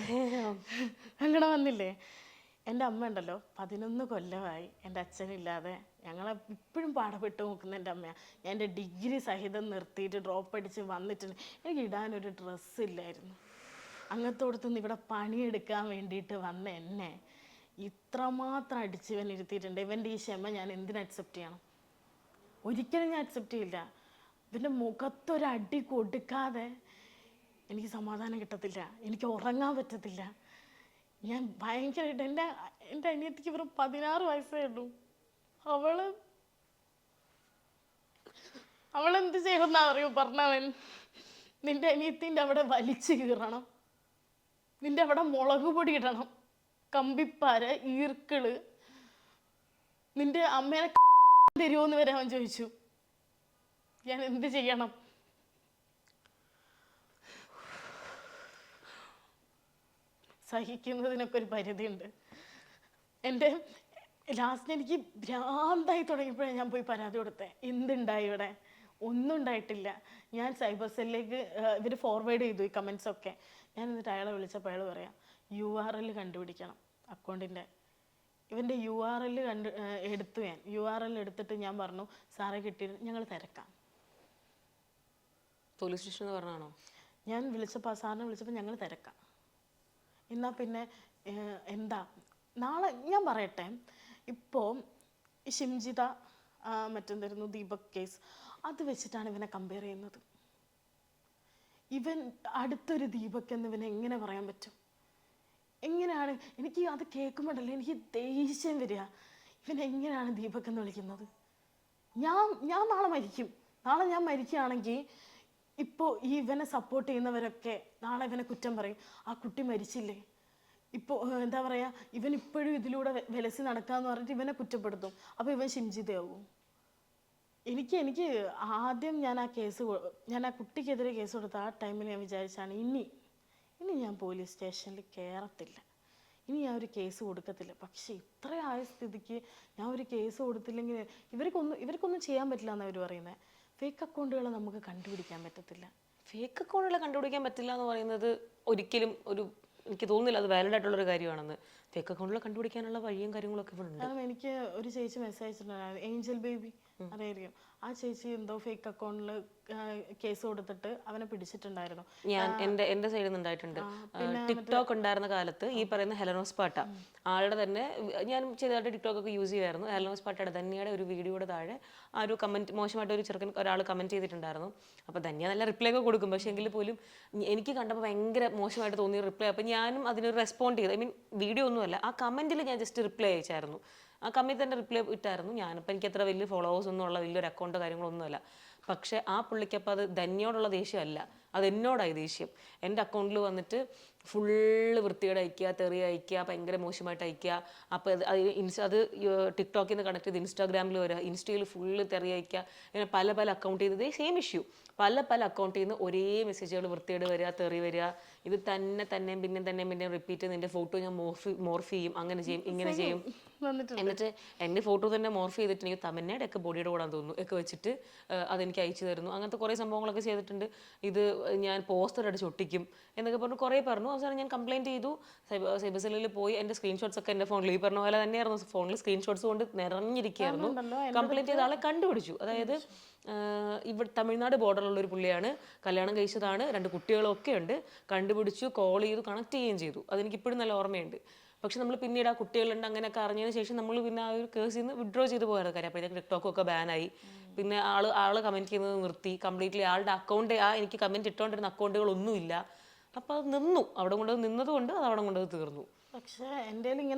എൻ്റെ അമ്മ ഉണ്ടല്ലോ 11 കൊല്ലമായി എൻ്റെ അച്ഛനില്ലാതെ ഞങ്ങളെ ഇപ്പോഴും പാടപ്പെട്ട് നോക്കുന്ന എൻ്റെ അമ്മയാണ്. ഞാൻ എൻ്റെ ഡിഗ്രി സഹിതം നിർത്തിയിട്ട് ഡ്രോപ്പ് അടിച്ച് വന്നിട്ടുണ്ട്. എനിക്ക് ഇടാനൊരു ഡ്രസ്സില്ലായിരുന്നു. അങ്ങത്തോടത്തുനിന്ന് ഇവിടെ പണിയെടുക്കാൻ വേണ്ടിയിട്ട് വന്ന എന്നെ ഇത്രമാത്രം അടിച്ച് ഇവൻ ഇരുത്തിയിട്ടുണ്ട്. ഇവൻ്റെ ഈ ക്ഷമ ഞാൻ എന്തിനു അക്സെപ്റ്റ് ചെയ്യണം? ഒരിക്കലും ഞാൻ അക്സെപ്റ്റ് ചെയ്യില്ല. ഇവൻ്റെ മുഖത്തൊരടി കൊടുക്കാതെ എനിക്ക് സമാധാനം കിട്ടത്തില്ല, എനിക്ക് ഉറങ്ങാൻ പറ്റത്തില്ല. ഞാൻ ഭയങ്കരമായിട്ട് എൻ്റെ അനിയത്തിക്ക് വെറും 16 വയസ്സേ ഉള്ളൂ. അവളെന്ത് ചെയ്യുമെന്നാ അറിയോ പറഞ്ഞവൻ? നിന്റെ അനിയത്തിൻ്റെ അവിടെ വലിച്ചു കീറണം, നിന്റെ അവിടെ മുളക് പൊടി ഇടണം, കമ്പിപ്പാര, ഈർക്കിള്, നിന്റെ അമ്മേനെ തരുമോന്ന് വരെ അവൻ ചോദിച്ചു. ഞാൻ എന്ത് ചെയ്യണം? സഹിക്കുന്നതിനൊക്കെ ഒരു പരിധിയുണ്ട്. എൻ്റെ ലാസ്റ്റ് എനിക്ക് ഭ്രാന്തായി തുടങ്ങിയപ്പോഴാണ് ഞാൻ പോയി പരാതി കൊടുത്തേ. എന്തുണ്ടായി ഇവിടെ? ഒന്നും ഉണ്ടായിട്ടില്ല. ഞാൻ സൈബർ സെല്ലിലേക്ക് ഇവർ ഫോർവേഡ് ചെയ്തു ഈ കമൻസൊക്കെ. ഞാൻ എന്നിട്ട് അയാളെ വിളിച്ചപ്പോൾ അയാൾ പറയാം URL കണ്ടുപിടിക്കണം അക്കൗണ്ടിൻ്റെ. ഇവൻ്റെ URL എടുത്തു. ഞാൻ URL എടുത്തിട്ട് ഞാൻ പറഞ്ഞു സാറേ കിട്ടിയിട്ട് ഞങ്ങൾ തിരക്കാം. പോലീസ് സ്റ്റേഷനിൽ പറഞ്ഞാണോ? ഞാൻ വിളിച്ചപ്പോൾ സാറിനെ വിളിച്ചപ്പോൾ ഞങ്ങൾ തിരക്കാം. എന്നാൽ പിന്നെ എന്താ നാളെ ഞാൻ പറയട്ടെ. ഇപ്പോൾ ഷിംജിത മറ്റെന്തായിരുന്നു ദീപക് കേസ്, അത് വെച്ചിട്ടാണ് ഇവനെ കമ്പയർ ചെയ്യുന്നത്. ഇവൻ അടുത്തൊരു ദീപക് എന്ന് ഇവനെ എങ്ങനെ പറയാൻ പറ്റും? എങ്ങനെയാണ്? എനിക്ക് അത് കേൾക്കുമ്പോഴല്ലേ എനിക്ക് ദേഷ്യം വരിക. ഇവൻ എങ്ങനെയാണ് ദീപക് എന്ന് വിളിക്കുന്നത്? ഞാൻ നാളെ മരിക്കും. നാളെ ഞാൻ മരിക്കുകയാണെങ്കിൽ ഇപ്പോൾ ഈ ഇവനെ സപ്പോർട്ട് ചെയ്യുന്നവരൊക്കെ നാളെ ഇവനെ കുറ്റം പറയും. ആ കുട്ടി മരിച്ചില്ലേ, ഇപ്പോൾ എന്താ പറയുക, ഇവൻ ഇപ്പോഴും ഇതിലൂടെ വിലസി നടക്കാന്ന് പറഞ്ഞിട്ട് ഇവനെ കുറ്റപ്പെടുത്തും. അപ്പോൾ ഇവൻ ഷിംജിതയാവും. എനിക്ക് ആദ്യം ഞാൻ ആ കുട്ടിക്കെതിരെ കേസ് കൊടുത്ത ആ ടൈമിൽ ഞാൻ വിചാരിച്ചാണ് ഇനി ഞാൻ പോലീസ് സ്റ്റേഷനിൽ കയറത്തില്ല, ഇനി ഞാൻ ഒരു കേസ് കൊടുക്കത്തില്ല. പക്ഷേ ഇത്രയായ സ്ഥിതിക്ക് ഞാൻ ഒരു കേസ് കൊടുത്തില്ലെങ്കിൽ ഇവർക്കൊന്നും ചെയ്യാൻ പറ്റില്ല എന്നാണ് അവർ പറയുന്നത്. ഫേക്ക് അക്കൗണ്ടുകളെ നമുക്ക് കണ്ടുപിടിക്കാൻ പറ്റത്തില്ല. ഫേക്ക് അക്കൗണ്ടുകളെ കണ്ടുപിടിക്കാൻ പറ്റില്ല എന്ന് പറയുന്നത് ഒരിക്കലും എനിക്ക് തോന്നുന്നില്ല അത് വാലിഡ് ആയിട്ടുള്ളൊരു കാര്യമാണെന്ന്. ഫേക്ക് അക്കൗണ്ടുകളെ കണ്ടുപിടിക്കാനുള്ള വഴിയും കാര്യങ്ങളൊക്കെ ഇവിടെ ഉണ്ട്. കാരണം എനിക്ക് ഒരു ചേച്ചി മെസ്സേജ് അയച്ചിട്ടുണ്ടായിരുന്നു, ഏഞ്ചൽ ബേബി അറിയായിരിക്കും. ആ ചേച്ചി എന്തോ ഫേക്ക് അക്കൗണ്ടിൽ കേസ് കൊടുത്തിട്ട് അവനെ പിടിച്ചിട്ടുണ്ടായിരുന്നു. എന്റെ സൈഡിൽ നിന്ന് ഉണ്ടായിട്ടുണ്ട്. ടിക്ടോക്ക് ഉണ്ടായിരുന്ന കാലത്ത് ഈ പറയുന്ന ഹെലനോസ് പാട്ട ആളുടെ തന്നെ, ഞാൻ ചെയ്തതായിട്ട് ടിക്ടോക്ക് ഒക്കെ യൂസ് ചെയ്യുമായിരുന്നു. ഹെലനോസ് പാട്ടയുടെ ധന്യയുടെ ഒരു വീഡിയോയുടെ താഴെ ആ ഒരു കമന്റ്, മോശമായിട്ട് ഒരു ചെറുക്കൻ ഒരാൾ കമന്റ് ചെയ്തിട്ടുണ്ടായിരുന്നു. അപ്പോൾ ധന്യ നല്ല റിപ്ലൈ ഒക്കെ കൊടുക്കും. പക്ഷേ എങ്കിൽ പോലും എനിക്ക് കണ്ടപ്പോൾ ഭയങ്കര മോശമായിട്ട് തോന്നിയ റിപ്ലൈ. അപ്പോൾ ഞാനും അതിനൊരു റെസ്പോണ്ട് ചെയ്തു. വീഡിയോ ഒന്നുമല്ല, ആ കമന്റിൽ ഞാൻ ജസ്റ്റ് റിപ്ലൈ അയച്ചായിരുന്നു. ആ കമന്റ് തന്നെ റിപ്ലൈ ഇട്ടായിരുന്നു. ഞാനിപ്പോൾ എനിക്ക് അത്ര വലിയ ഫോളോവേഴ്സ് ഒന്നും ഉള്ള വലിയൊരു അക്കൗണ്ട് കാര്യങ്ങളൊന്നുമല്ല. പക്ഷെ ആ പുള്ളിക്കപ്പോൾ അത് ധന്യോടുള്ള ദേഷ്യമല്ല, അത് എന്നോടായി ദേഷ്യം. എൻ്റെ അക്കൗണ്ടിൽ വന്നിട്ട് ഫുള്ള് വൃത്തിയോടെ അയക്കുക, തെറി അയക്കുക, ഭയങ്കര മോശമായിട്ട് അയക്കുക. അപ്പോൾ അത് ടിക്ടോക്കിൽ നിന്ന് കണക്ട് ചെയ്ത് ഇൻസ്റ്റാഗ്രാമിൽ വരിക, ഇൻസ്റ്റയിൽ ഫുള്ള് തെറി അയക്കുക. ഇങ്ങനെ പല അക്കൗണ്ട് ചെയ്തത് സെയിം ഇഷ്യൂ. പല അക്കൗണ്ടിൽ നിന്ന് ഒരേ മെസ്സേജുകൾ വൃത്തിയോട് വരിക, തെറി വരിക. ഇത് പിന്നെ റിപ്പീറ്റ് ചെയ്ത് നിൻ്റെ ഫോട്ടോ ഞാൻ മോർഫ് ചെയ്യും, അങ്ങനെ ചെയ്യും, ഇങ്ങനെ ചെയ്യും. എന്നിട്ട് എൻ്റെ ഫോട്ടോ തന്നെ മോർഫ് ചെയ്തിട്ട് എനിക്ക് തമന്നയുടെ ഒക്കെ ബോഡിയുടെ കൂടാൻ തോന്നുന്നു ഒക്കെ വെച്ചിട്ട് അതെനിക്ക് അയച്ചു തരുന്നു. അങ്ങനത്തെ കുറേ സംഭവങ്ങളൊക്കെ ചെയ്തിട്ടുണ്ട്. ഇത് ഞാൻ പോസ്റ്റർ അടിച്ച് ഒട്ടിക്കും എന്നൊക്കെ പറഞ്ഞു കുറേ പറഞ്ഞു. അവസാനം ഞാൻ കംപ്ലയിൻറ്റ് ചെയ്തു. സൈബർ സെല്ലിൽ പോയി എൻ്റെ സ്ക്രീൻഷോട്ട്സ് ഒക്കെ എൻ്റെ ഫോണിൽ, ഈ പറഞ്ഞ പോലെ തന്നെയായിരുന്നു, ഫോണിൽ സ്ക്രീൻഷോട്ട്സ് കൊണ്ട് നിറഞ്ഞിരിക്കുകയായിരുന്നു. കംപ്ലയിൻറ്റ് ചെയ്ത ആളെ കണ്ടുപിടിച്ചു. അതായത് ഇവിടെ തമിഴ്നാട് ബോർഡറിലുള്ള ഒരു പുള്ളിയാണ്, കല്യാണം കഴിച്ചതാണ്, 2 കുട്ടികളൊക്കെ ഉണ്ട്. കണ്ടുപിടിച്ചു, കോൾ ചെയ്തു, കണക്ട് ചെയ്യുകയും ചെയ്തു. അതെനിക്കിപ്പോഴും നല്ല ഓർമ്മയുണ്ട്. പക്ഷെ നമ്മൾ പിന്നീട് ആ കുട്ടികളുണ്ട് അങ്ങനെയൊക്കെ അറിഞ്ഞതിന് ശേഷം നമ്മൾ പിന്നെ ആ ഒരു കേസിൽ നിന്ന് വിഡ്രോ ചെയ്ത് പോയത് കാര്യം. അപ്പോഴത്തേക്ക് ടിക്ടോക്കൊക്കെ ബാനായി. പിന്നെ ആള് കമൻറ്റ് ചെയ്യുന്നത് നിർത്തി കംപ്ലീറ്റ്ലി. ആളുടെ അക്കൗണ്ട്, എനിക്ക് കമൻറ്റ് ഇട്ടുകൊണ്ടിരുന്ന അക്കൗണ്ടുകളൊന്നുമില്ല. അപ്പോൾ അത് നിന്നു. അവിടെ കൊണ്ട് നിന്നതുകൊണ്ട് അത് അവിടെ കൊണ്ട് തീർന്നു. പക്ഷേ എൻ്റെ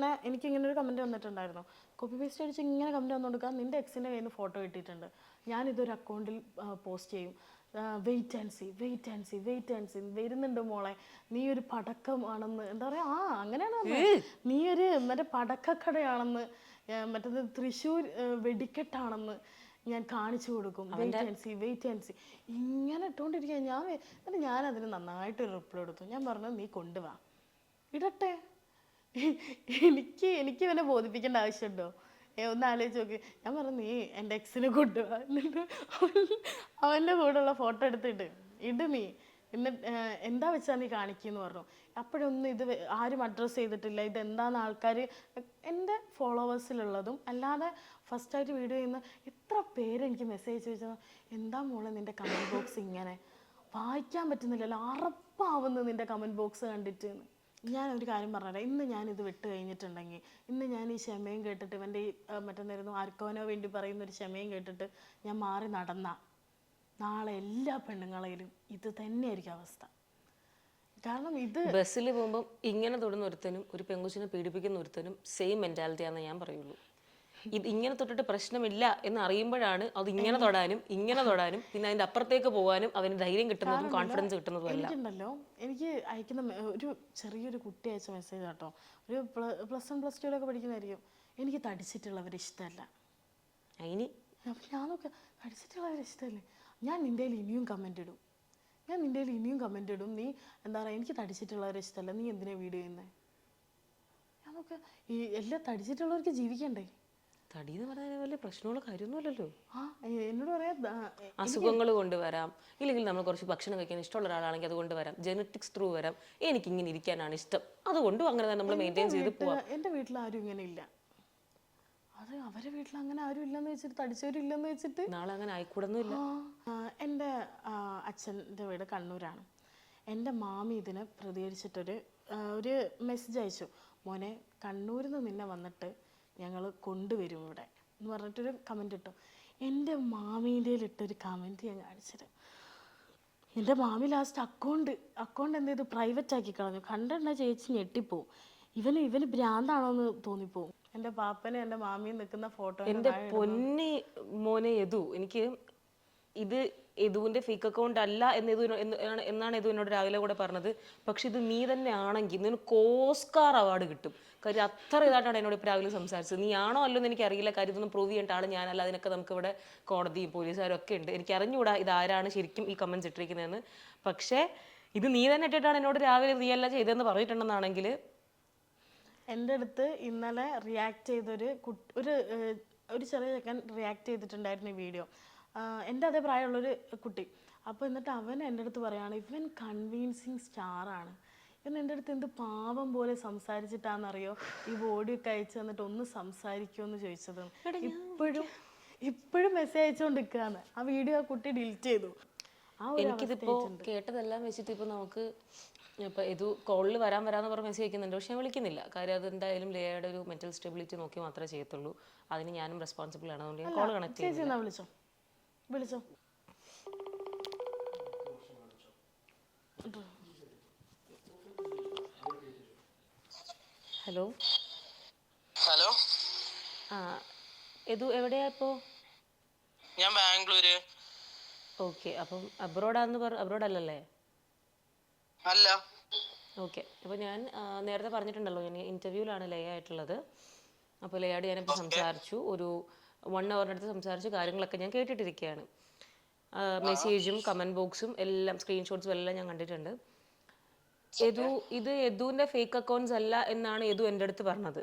എനിക്കിങ്ങനെ ഒരു കമൻറ്റ് വന്നിട്ടുണ്ടായിരുന്നു. കോപ്പി പേസ്റ്റ് അടിച്ച് ഇങ്ങനെ കമൻറ്റ് വന്നു കൊടുക്കുക, നിൻ്റെ എക്സിൻ്റെ കയ്യിൽ നിന്ന് ഫോട്ടോ കിട്ടിയിട്ടുണ്ട്, ഞാനിതൊരു അക്കൗണ്ടിൽ പോസ്റ്റ് ചെയ്യും, വെയിറ്റ് ആൻഡ് സി വരുന്നുണ്ട് മോളെ, നീ ഒരു പടക്കമാണെന്ന്, എന്താ പറയുക, അങ്ങനെയാണ് നീ ഒരു മറ്റേ പടക്കക്കടയാണെന്ന്, മറ്റേത് തൃശ്ശൂർ വെടിക്കെട്ടാണെന്ന് ഞാൻ കാണിച്ചു കൊടുക്കും, വെയിറ്റ് ആൻഡ് സി ഇങ്ങനെ ഇട്ടുകൊണ്ടിരിക്കുക. എന്നിട്ട് ഞാനതിന് നന്നായിട്ടൊരു റിപ്ലൈ കൊടുത്തു. ഞാൻ പറഞ്ഞു നീ കൊണ്ടുവാ, ഇടട്ടെ, എനിക്ക് ഇവനെ ബോധിപ്പിക്കേണ്ട ആവശ്യമുണ്ടോ? ഒന്ന് ആലോചിച്ച് നോക്ക്. ഞാൻ പറഞ്ഞു നീ എൻ്റെ എക്സിനെ കൊണ്ടുപോവാ, എന്നിട്ട് അവൻ്റെ കൂടെയുള്ള ഫോട്ടോ എടുത്തിട്ട് ഇട് നീ, എന്നിട്ട് എന്താ വെച്ചാൽ നീ കാണിക്കുമെന്ന് പറഞ്ഞു. അപ്പോഴൊന്നും ഇത് ആരും അഡ്രസ്സ് ചെയ്തിട്ടില്ല. ഇതെന്താന്ന് ആൾക്കാർ എൻ്റെ ഫോളോവേഴ്സിലുള്ളതും അല്ലാതെ ഫസ്റ്റായിട്ട് വീഡിയോ ചെയ്യുന്ന എത്ര പേരെനിക്ക് മെസ്സേജ് ചോദിച്ചാൽ, എന്താ മോളെ നിൻ്റെ കമൻറ്റ് ബോക്സ് ഇങ്ങനെ വായിക്കാൻ പറ്റുന്നില്ലല്ലോ, അറപ്പാവുന്നു നിൻ്റെ കമൻറ്റ് ബോക്സ് കണ്ടിട്ട്. ഞാൻ ഒരു കാര്യം പറഞ്ഞുതരാം. ഇന്ന് ഞാനിത് വിട്ട് കഴിഞ്ഞിട്ടുണ്ടെങ്കിൽ, ഇന്ന് ഞാൻ ഈ ക്ഷമയും കേട്ടിട്ട് ഇവൻ്റെ ഈ മറ്റൊന്നായിരുന്നു ആർക്കോനോ വേണ്ടി പറയുന്നൊരു ക്ഷമയും കേട്ടിട്ട് ഞാൻ മാറി നടന്ന നാളെ എല്ലാ പെണ്ണുങ്ങളെയും ഇത് തന്നെയായിരിക്കും അവസ്ഥ. കാരണം ഇത് ബസ്സിൽ പോകുമ്പോൾ ഇങ്ങനെ തൊടുന്ന ഒരുത്തനും ഒരു പെങ്കുച്ചിനെ പീഡിപ്പിക്കുന്ന ഒരുത്തനും സെയിം മെന്റാലിറ്റിയാണെന്ന് ഞാൻ പറയുള്ളൂ. ഇത് ഇങ്ങനെ തൊട്ടിട്ട് പ്രശ്നമില്ല എന്ന് അറിയുമ്പോഴാണ് അത് ഇങ്ങനെ തൊടാനും പിന്നെ അതിന്റെ അപ്പുറത്തേക്ക് പോകാനും അവന് ധൈര്യം കിട്ടുന്നതും കോൺഫിഡൻസ് കിട്ടുന്നതും അല്ല. എനിക്കുണ്ടല്ലോ, എനിക്ക് അയക്കുന്ന ഒരു ചെറിയൊരു കുട്ടി അയച്ച മെസ്സേജ് കേട്ടോ, ഒരു +1 +2 പഠിക്കുന്നതായിരിക്കും. എനിക്ക് തടിച്ചിട്ടുള്ളവരെ ഇഷ്ടമല്ല. അതിന് അപ്പം ഞാൻ നോക്കുക, തടിച്ചിട്ടുള്ളവരെ ഇഷ്ടമല്ലേ, ഞാൻ നിൻ്റെ ഇനിയും കമൻ്റ് ഇടും, നീ എന്താ പറയുക, എനിക്ക് തടിച്ചിട്ടുള്ളവരെ ഇഷ്ടമല്ല, നീ എന്തിനാ വീഡിയോ ചെയ്യുന്നത്? ഞാൻ നോക്കുക, ഈ എല്ലാ തടിച്ചിട്ടുള്ളവർക്ക് ജീവിക്കണ്ടേ? തടി എന്ന് പറഞ്ഞാൽ വലിയ പ്രശ്നമുള്ള കാര്യമൊന്നുമല്ലല്ലോ. എന്നോട് പറയാ അസുഖങ്ങൾ കൊണ്ടുവരാം, ഇല്ലെങ്കിൽ നമ്മൾ കുറച്ച് ഭക്ഷണം കഴിക്കാൻ ഇഷ്ടമുള്ള ഒരാളാണെങ്കിൽ അത് കൊണ്ടുവരാം, ജെനറ്റിക്സ് ത്രൂ വരാം. എനിക്ക് ഇങ്ങനെ ഇരിക്കാനാണ് ഇഷ്ടം, അതുകൊണ്ടും അങ്ങനെ തന്നെ നമ്മൾ മെയിൻറ്റെയിൻ ചെയ്ത് പോവാം. എൻ്റെ വീട്ടിൽ ആരും ഇങ്ങനെ ഇല്ല. അത് അവരെ വീട്ടിൽ അങ്ങനെ ആരും ഇല്ലെന്ന് വെച്ചിട്ട്, തടിച്ചവരില്ലെന്ന് വെച്ചിട്ട് നാളെ അങ്ങനെ ആയിക്കൂടൊന്നുമില്ല. എൻ്റെ അച്ഛൻ്റെ വീട് കണ്ണൂരാണ്. എൻ്റെ മാമി ഇതിനെ പ്രതികരിച്ചിട്ടൊരു മെസ്സേജ് അയച്ചു, മോനെ കണ്ണൂരിൽ നിന്ന് നിന്നെ വന്നിട്ട് ഞങ്ങൾ കൊണ്ടുവരും ഇവിടെ എന്ന് പറഞ്ഞിട്ടൊരു കമൻറ്റ് ഇട്ടു. എൻ്റെ മാമീൻ്റെ ഇട്ടൊരു കമൻറ്റ് ഞാൻ കാണിച്ചിട്ട്, എൻ്റെ മാമി ലാസ്റ്റ് അക്കൗണ്ട് എന്ത് ചെയ്തു, പ്രൈവറ്റ് ആക്കി കളഞ്ഞു. കണ്ടെണ്ണ ചേച്ചി ഞെട്ടിപ്പോവും, ഇവന് ഭ്രാന്താണോ എന്ന് തോന്നിപ്പോവും. എൻ്റെ പാപ്പനെ എൻ്റെ മാമിയും നിൽക്കുന്ന ഫോട്ടോ. എൻ്റെ പൊന്നെ മോനെ യദു, എനിക്ക് ഇത് യദുവിൻ്റെ ഫേക്ക് അക്കൗണ്ട് അല്ല എന്നാണ് യദു എന്നോട് രാവിലെ കൂടെ പറഞ്ഞത്. പക്ഷെ ഇത് നീ തന്നെ ആണെങ്കിൽ നിനക്ക് ഓസ്കാർ അവാർഡ് കിട്ടും. കാര്യം അത്ര ഇതായിട്ടാണ് എന്നോട് ഇപ്പോൾ രാവിലെ സംസാരിച്ചത്. നീ ആണോ അല്ലോ എന്ന് എനിക്കറിയില്ല, കാര്യം ഇതൊന്നും പ്രൂവ് ചെയ്യേണ്ട ആൾ ഞാനല്ല. അതിനൊക്കെ നമുക്കിവിടെ കോടതിയും പോലീസുകാരും ഒക്കെ ഉണ്ട്. എനിക്ക് അറിഞ്ഞുകൂടാ ഇതാരാണ് ശരിക്കും ഈ കമൻസ് ഇട്ടിരിക്കുന്നതെന്ന്. പക്ഷേ ഇത് നീ തന്നെ ഇട്ടിട്ടാണ് എന്നോട് രാവിലെ നീ അല്ല ചെയ്തതെന്ന് പറഞ്ഞിട്ടുണ്ടെന്നാണെങ്കിൽ. എൻ്റെ അടുത്ത് ഇന്നലെ റിയാക്ട് ചെയ്തൊരു ഒരു ചെറിയ ചെക്കൻ റിയാക്ട് ചെയ്തിട്ടുണ്ടായിരുന്നു ഈ വീഡിയോ, എൻ്റെ അതേ പ്രായമുള്ളൊരു കുട്ടി. അപ്പോൾ എന്നിട്ട് അവൻ എൻ്റെ അടുത്ത് പറയുകയാണ്, ഇവൻ കൺവീൻസിങ് സ്റ്റാറാണ്, ഇവൻ എൻ്റെ അടുത്ത് എന്ത് പാവം പോലെ സംസാരിച്ചിട്ടാണെന്നറിയോ ഈ ബോഡി ഒക്കെ അയച്ചു തന്നിട്ട് ഒന്ന് സംസാരിക്കുമെന്ന് ചോദിച്ചത്. ഇപ്പോഴും മെസ്സേജ് അയച്ചുകൊണ്ടിരിക്കുകയാണ്. ആ വീഡിയോ ആ കുട്ടി ഡിലീറ്റ് ചെയ്തു. എനിക്കിതിപ്പോൾ കേട്ടതെല്ലാം വെച്ചിട്ട് ഇപ്പോൾ നമുക്ക് ഇപ്പോൾ ഇത് കോളിൽ വരാമെന്ന് പറഞ്ഞ് മെസ്സേജ് അയക്കുന്നുണ്ട്. പക്ഷെ ഞാൻ വിളിക്കുന്നില്ല, കാര്യം അത് എന്തായാലും ലേയുടെ ഒരു മെന്റൽ സ്റ്റെബിലിറ്റി നോക്കി മാത്രമേ ചെയ്യത്തുള്ളൂ. അതിന് ഞാനും റെസ്പോൺസിബിൾ ആണ്. അതുകൊണ്ട് ഞാൻ കോൾ കണക്ട് ചെയ്യുന്നില്ല. വിളിച്ചോ. ഹലോ ഹലോ, യദു എവിടെയാ ഇപ്പോൾ? ഞാൻ ബാംഗ്ലൂര്. ഓക്കെ, അപ്പം അബ്രോഡല്ലല്ലേ? അല്ല. ഓക്കെ, അപ്പോൾ ഞാൻ നേരത്തെ പറഞ്ഞിട്ടുണ്ടല്ലോ, ഞാൻ ഇൻ്റർവ്യൂവിലാണ് ലയ ആയിട്ടുള്ളത്. അപ്പോൾ ലയോട് ഞാനിപ്പോൾ സംസാരിച്ചു, ഒരു 1 അവറിനടുത്ത് സംസാരിച്ചു, കാര്യങ്ങളൊക്കെ ഞാൻ കേട്ടിട്ടിരിക്കുകയാണ്. മെസ്സേജും കമൻറ്റ് ബോക്സും എല്ലാം സ്ക്രീൻഷോട്ട്സും എല്ലാം ഞാൻ കണ്ടിട്ടുണ്ട്. ഇത് യദുവിൻ്റെ ഫേക്ക് അക്കൗണ്ട്സ് അല്ല എന്നാണ് യദു എൻ്റെ അടുത്ത് പറഞ്ഞത്.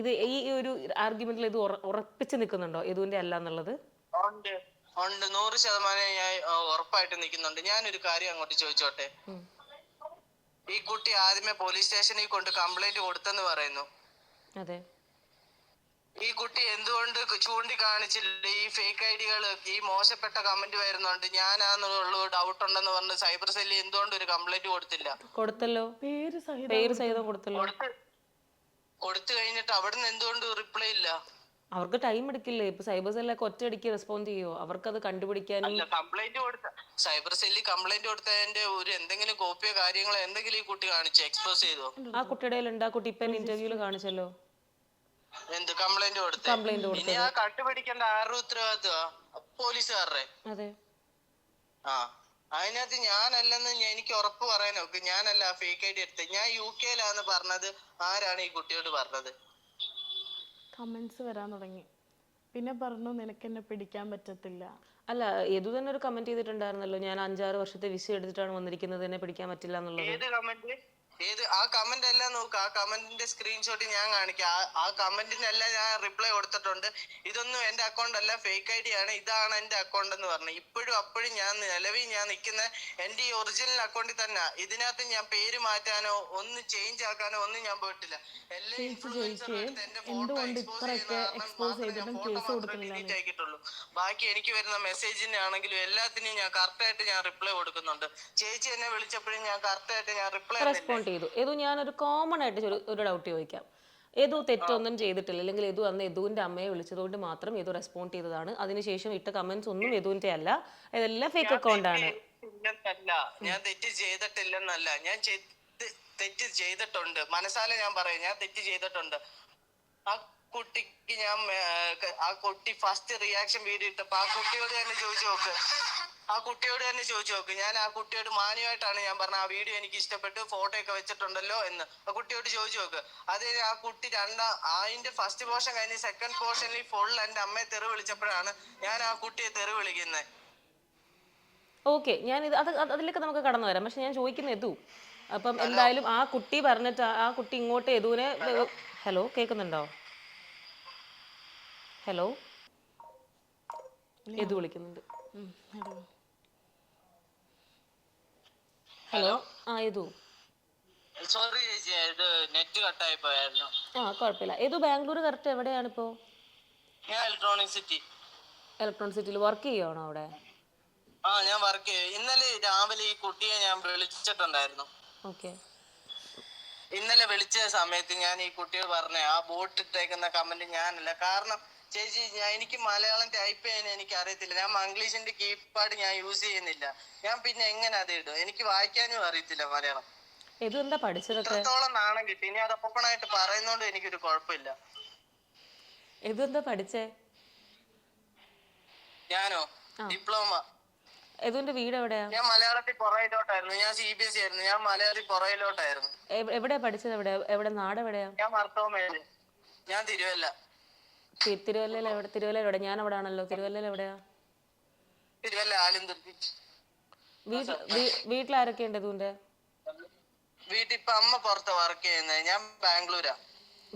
ഇത് ഈ ഒരു ആർഗ്യുമെന്റിൽ ഇത് ഉറപ്പിച്ച് നിൽക്കുന്നുണ്ടോ യദുവിൻ്റെ അല്ല എന്നുള്ളത്? ഉണ്ട് 100% ഞാൻ ഉറപ്പായിട്ട് നിൽക്കുന്നുണ്ട്. ഞാനൊരു കാര്യം അങ്ങോട്ട് ചോദിച്ചോട്ടെ. ഈ കുട്ടി ആദ്യമേ പോലീസ് സ്റ്റേഷനിൽ കൊണ്ട് കംപ്ലൈന്റ് കൊടുത്തെന്ന് പറയുന്നു. അതെ. ഈ കുട്ടി എന്തുകൊണ്ട് ചൂണ്ടിക്കാണിച്ചില്ല ഈ ഫേക്ക് ഐഡികൾ, ഈ മോശപ്പെട്ട കമന്റ് വരുന്നുണ്ട്, ഞാനാന്നുള്ള ഡൗട്ട് ഉണ്ടെന്ന് പറഞ്ഞ് സൈബർ സെല്ലിൽ എന്തുകൊണ്ട് ഒരു കംപ്ലൈന്റ് കൊടുത്തില്ല? കൊടുത്തല്ലോ, പേര് സഹിതം കൊടുത്തല്ലോ. കൊടുത്തു കഴിഞ്ഞിട്ട് അവിടുന്ന് എന്തുകൊണ്ട് റിപ്ലൈ ഇല്ല? അവർക്ക് ടൈം എടുക്കില്ലേ? ഇപ്പൊ സൈബർ സെല്ലൊക്കെ ഒറ്റയടിക്ക് റെസ്പോണ്ട് ചെയ്യോ? അവർക്ക് അത് കണ്ടുപിടിക്കാനും. കംപ്ലൈന്റ് കൊടുത്ത സൈബർ സെല്ലിൽ കംപ്ലൈന്റ് കൊടുത്തതിന്റെ ഒരു എന്തെങ്കിലും കോപ്പിയോ കാര്യങ്ങളോ എന്തെങ്കിലും ഈ കുട്ടി കാണിച്ചു എക്സ്പോസ് ചെയ്തോ? ആ കുട്ടിയുടെ ഉണ്ട്. ആ കുട്ടി ഇപ്പൊ ഇന്റർവ്യൂല് കാണിച്ചല്ലോ എന്ത് കംപ്ലൈന്റ് കൊടുത്തു. ഇനി ആ കണ്ടുപിടിക്കേണ്ട ആരുടെ ഉത്തരവാദിത്വ? പോലീസുകാരുടെ. അതെ. അതിനകത്ത് ഞാനല്ലെന്ന് എനിക്ക് ഉറപ്പ് പറയാൻ നോക്ക്. ഞാനല്ല ഫേക്ക് ഐഡി എടുത്തത്. ഞാൻ UK-ലാന്ന് പറഞ്ഞത്. ആരാണ് ഈ കുട്ടിയോട് പറഞ്ഞത്? കമന്റ്സ് വരാൻ തുടങ്ങി. പിന്നെ പറഞ്ഞു നിനക്ക് എന്നെ പിടിക്കാൻ പറ്റത്തില്ല. അല്ല, യദു തന്നെ ഒരു കമന്റ് ചെയ്തിട്ടുണ്ടായിരുന്നല്ലോ, ഞാൻ 5-6 വർഷത്തെ വിസ എടുത്തിട്ടാണ് വന്നിരിക്കുന്നത്, എന്നെ പിടിക്കാൻ പറ്റില്ല എന്നുള്ളത്. ഏത് കമന്റ്? ആ കമന്റ് എല്ലാം നോക്ക്. ആ കമന്റിന്റെ സ്ക്രീൻഷോട്ട് ഞാൻ കാണിക്കാം. ആ കമന്റിനെല്ലാം ഞാൻ റിപ്ലൈ കൊടുത്തിട്ടുണ്ട്. ഇതൊന്നും എന്റെ അക്കൗണ്ട് അല്ല, ഫേക്ക് ഐഡി ആണ്, ഇതാണ് എന്റെ അക്കൗണ്ട് എന്ന് പറഞ്ഞു. അപ്പോഴും ഞാൻ നിലവിൽ ഞാൻ നിൽക്കുന്ന എന്റെ ഈ ഒറിജിനൽ അക്കൗണ്ടിൽ തന്നെ. ഇതിനകത്ത് ഞാൻ പേര് മാറ്റാനോ ഒന്ന് ചേഞ്ച് ആക്കാനോ ഒന്നും ഞാൻ പോയിട്ടില്ല. എല്ലാം എന്റെ ഫോട്ടോ എക്സ്പോസ് ചെയ്തിട്ടും ഡിലീറ്റ് ആക്കിയിട്ടുള്ളൂ. ബാക്കി എനിക്ക് വരുന്ന മെസ്സേജിന് ആണെങ്കിലും എല്ലാത്തിനും ഞാൻ കറക്റ്റായിട്ട് ഞാൻ റിപ്ലൈ കൊടുക്കുന്നുണ്ട്. ചേച്ചി എന്നെ വിളിച്ചപ്പോഴും ഞാൻ കറക്റ്റായിട്ട് ഞാൻ റിപ്ലൈ ചെയ്തു. ഏതു ഞാനൊരു കോമൺ ആയിട്ട് ഒരു ഡൗട്ട് ചോദിക്കാം. ഏതു തെറ്റൊന്നും ചെയ്തിട്ടില്ല, അല്ലെങ്കിൽ ഏതു അന്ന് യദുവിന്റെ അമ്മയെ വിളിച്ചതുകൊണ്ട് മാത്രം ഏതു റെസ്പോണ്ട് ചെയ്തതാണ്. അതിനുശേഷം ഇട്ട കമന്റ്സ് ഒന്നും യദുവിന്റെ അല്ല, ഇതെല്ലാം ഫേക്ക് അക്കൗണ്ട് ആണ്. ചെയ്തിട്ടില്ലെന്നല്ല, ഞാൻ തെറ്റ് ചെയ്തിട്ടില്ലെന്നല്ല, ഞാൻ തെറ്റ് ചെയ്തിട്ടുണ്ട്. മനസ്സാലെ ഞാൻ പറയും, ഞാൻ തെറ്റ് ചെയ്തിട്ടുണ്ട്. ആ കുട്ടിക്ക് ഞാൻ ആ കുട്ടി ഫസ്റ്റ് റിയാക്ഷൻ വീഡിയോ ഇട്ടപ്പോ ആ കുട്ടിയോട് തന്നെ ചോദിച്ചു നോക്ക്. ഞാൻ ആ കുട്ടിയോട് മാന്യമായിട്ടാണ് ഞാൻ പറഞ്ഞത്, ആ വീഡിയോ എനിക്ക് ഇഷ്ടപ്പെട്ടു, ഫോട്ടോ ഒക്കെ വെച്ചിട്ടുണ്ടല്ലോ എന്ന് ആ കുട്ടിയോട് ചോദിച്ചു നോക്ക്. അത് ആ കുട്ടി അതിന്റെ ഫസ്റ്റ് പോർഷൻ കഴിഞ്ഞ് സെക്കൻഡ് പോർഷനിൽ ഫുൾ എന്റെ അമ്മയെ തെറി വിളിച്ചപ്പോഴാണ് ഞാൻ ആ കുട്ടിയെ തെറി വിളിക്കുന്നത്. ഓക്കെ, ഞാൻ അതിലേക്ക് നമുക്ക് കടന്നു വരാം. പക്ഷെ ഞാൻ ചോദിക്കുന്ന യദു, അപ്പം എന്തായാലും ആ കുട്ടി പറഞ്ഞിട്ട് ആ കുട്ടി ഇങ്ങോട്ട് യദുവിനെ ഹലോ കേൾക്കുന്നുണ്ടോ? ഹലോ, യദു വിളിക്കുന്നുണ്ട്. ഹലോ, ആ യദു. സോറി ചേച്ചി, ഇത് നെറ്റ് കട്ടായി പോയായിരുന്നു. കുഴപ്പമില്ല. യദു ബാംഗ്ലൂർ കറക്റ്റ് എവിടെയാണിപ്പോ? ഞാൻ ഇലക്ട്രോണിക് സിറ്റിയിൽ വർക്ക് ചെയ്യുവാണോ അവിടെ? ഞാൻ വർക്ക് ചെയ്യും. ഇന്നലെ രാവിലെ ഈ കുട്ടിയെ ഞാൻ വിളിച്ചിട്ടുണ്ടായിരുന്നു. ഓക്കെ. ഇന്നലെ വിളിച്ച സമയത്ത് ഞാൻ ഈ കുട്ടിയോട് പറഞ്ഞ ആ ബോട്ട് ഇട്ടേക്കുന്ന കമന്റ് ഞാനല്ല. കാരണം ചേച്ചി, എനിക്ക് മലയാളം ടൈപ്പ് ചെയ്യാൻ എനിക്ക് അറിയത്തില്ല. ഞാൻ മംഗ്ലീഷിന്റെ കീപാഡ് ഞാൻ യൂസ് ചെയ്യുന്നില്ല. ഞാൻ പിന്നെ എങ്ങനെ അത് ഇടും? എനിക്ക് വായിക്കാനും അറിയത്തില്ല മലയാളം. എന്താ പഠിച്ചതൊക്കെ? എത്രത്തോളം നാണം കിട്ടി. ഇനി അത് ഓപ്പൺ ആയിട്ട് പറയുന്നോണ്ട് എനിക്കൊരു കുഴപ്പമില്ല. എന്താ പഠിച്ചേ? ഞാനോ ഡിപ്ലോമ. യദുവിന്റെ വീട് എവിടെയാ? ഞാൻ മലയാളത്തിൽ പുറയിലോട്ടായിരുന്നു. ഞാൻ CBSE ആയിരുന്നു. ഞാൻ മലയാളത്തിൽ പുറയിലോട്ടായിരുന്നു. എവിടെയാ പഠിച്ചത്? എവിടെ നാട് എവിടെയാ? ഞാൻ മർത്തോമേല്. ഞാൻ തിരുവല്ല. തിരുവല്ലയിൽ എവിടെ? തിരുവല്ലയിൽ എവിടെ? ഞാൻ അവിടെ ആണല്ലോ. തിരുവല്ലയിൽ എവിടെയാ? തിരുവല്ല ആലുംതുർത്തി. വീട്ടിലാരൊക്കെ ഉണ്ട് യദുവിന്റെ? വീട്ടിൽ ഇപ്പൊ അമ്മ പുറത്ത് വർക്ക് ചെയ്യുന്നത്. ഞാൻ ബാംഗ്ലൂരാ.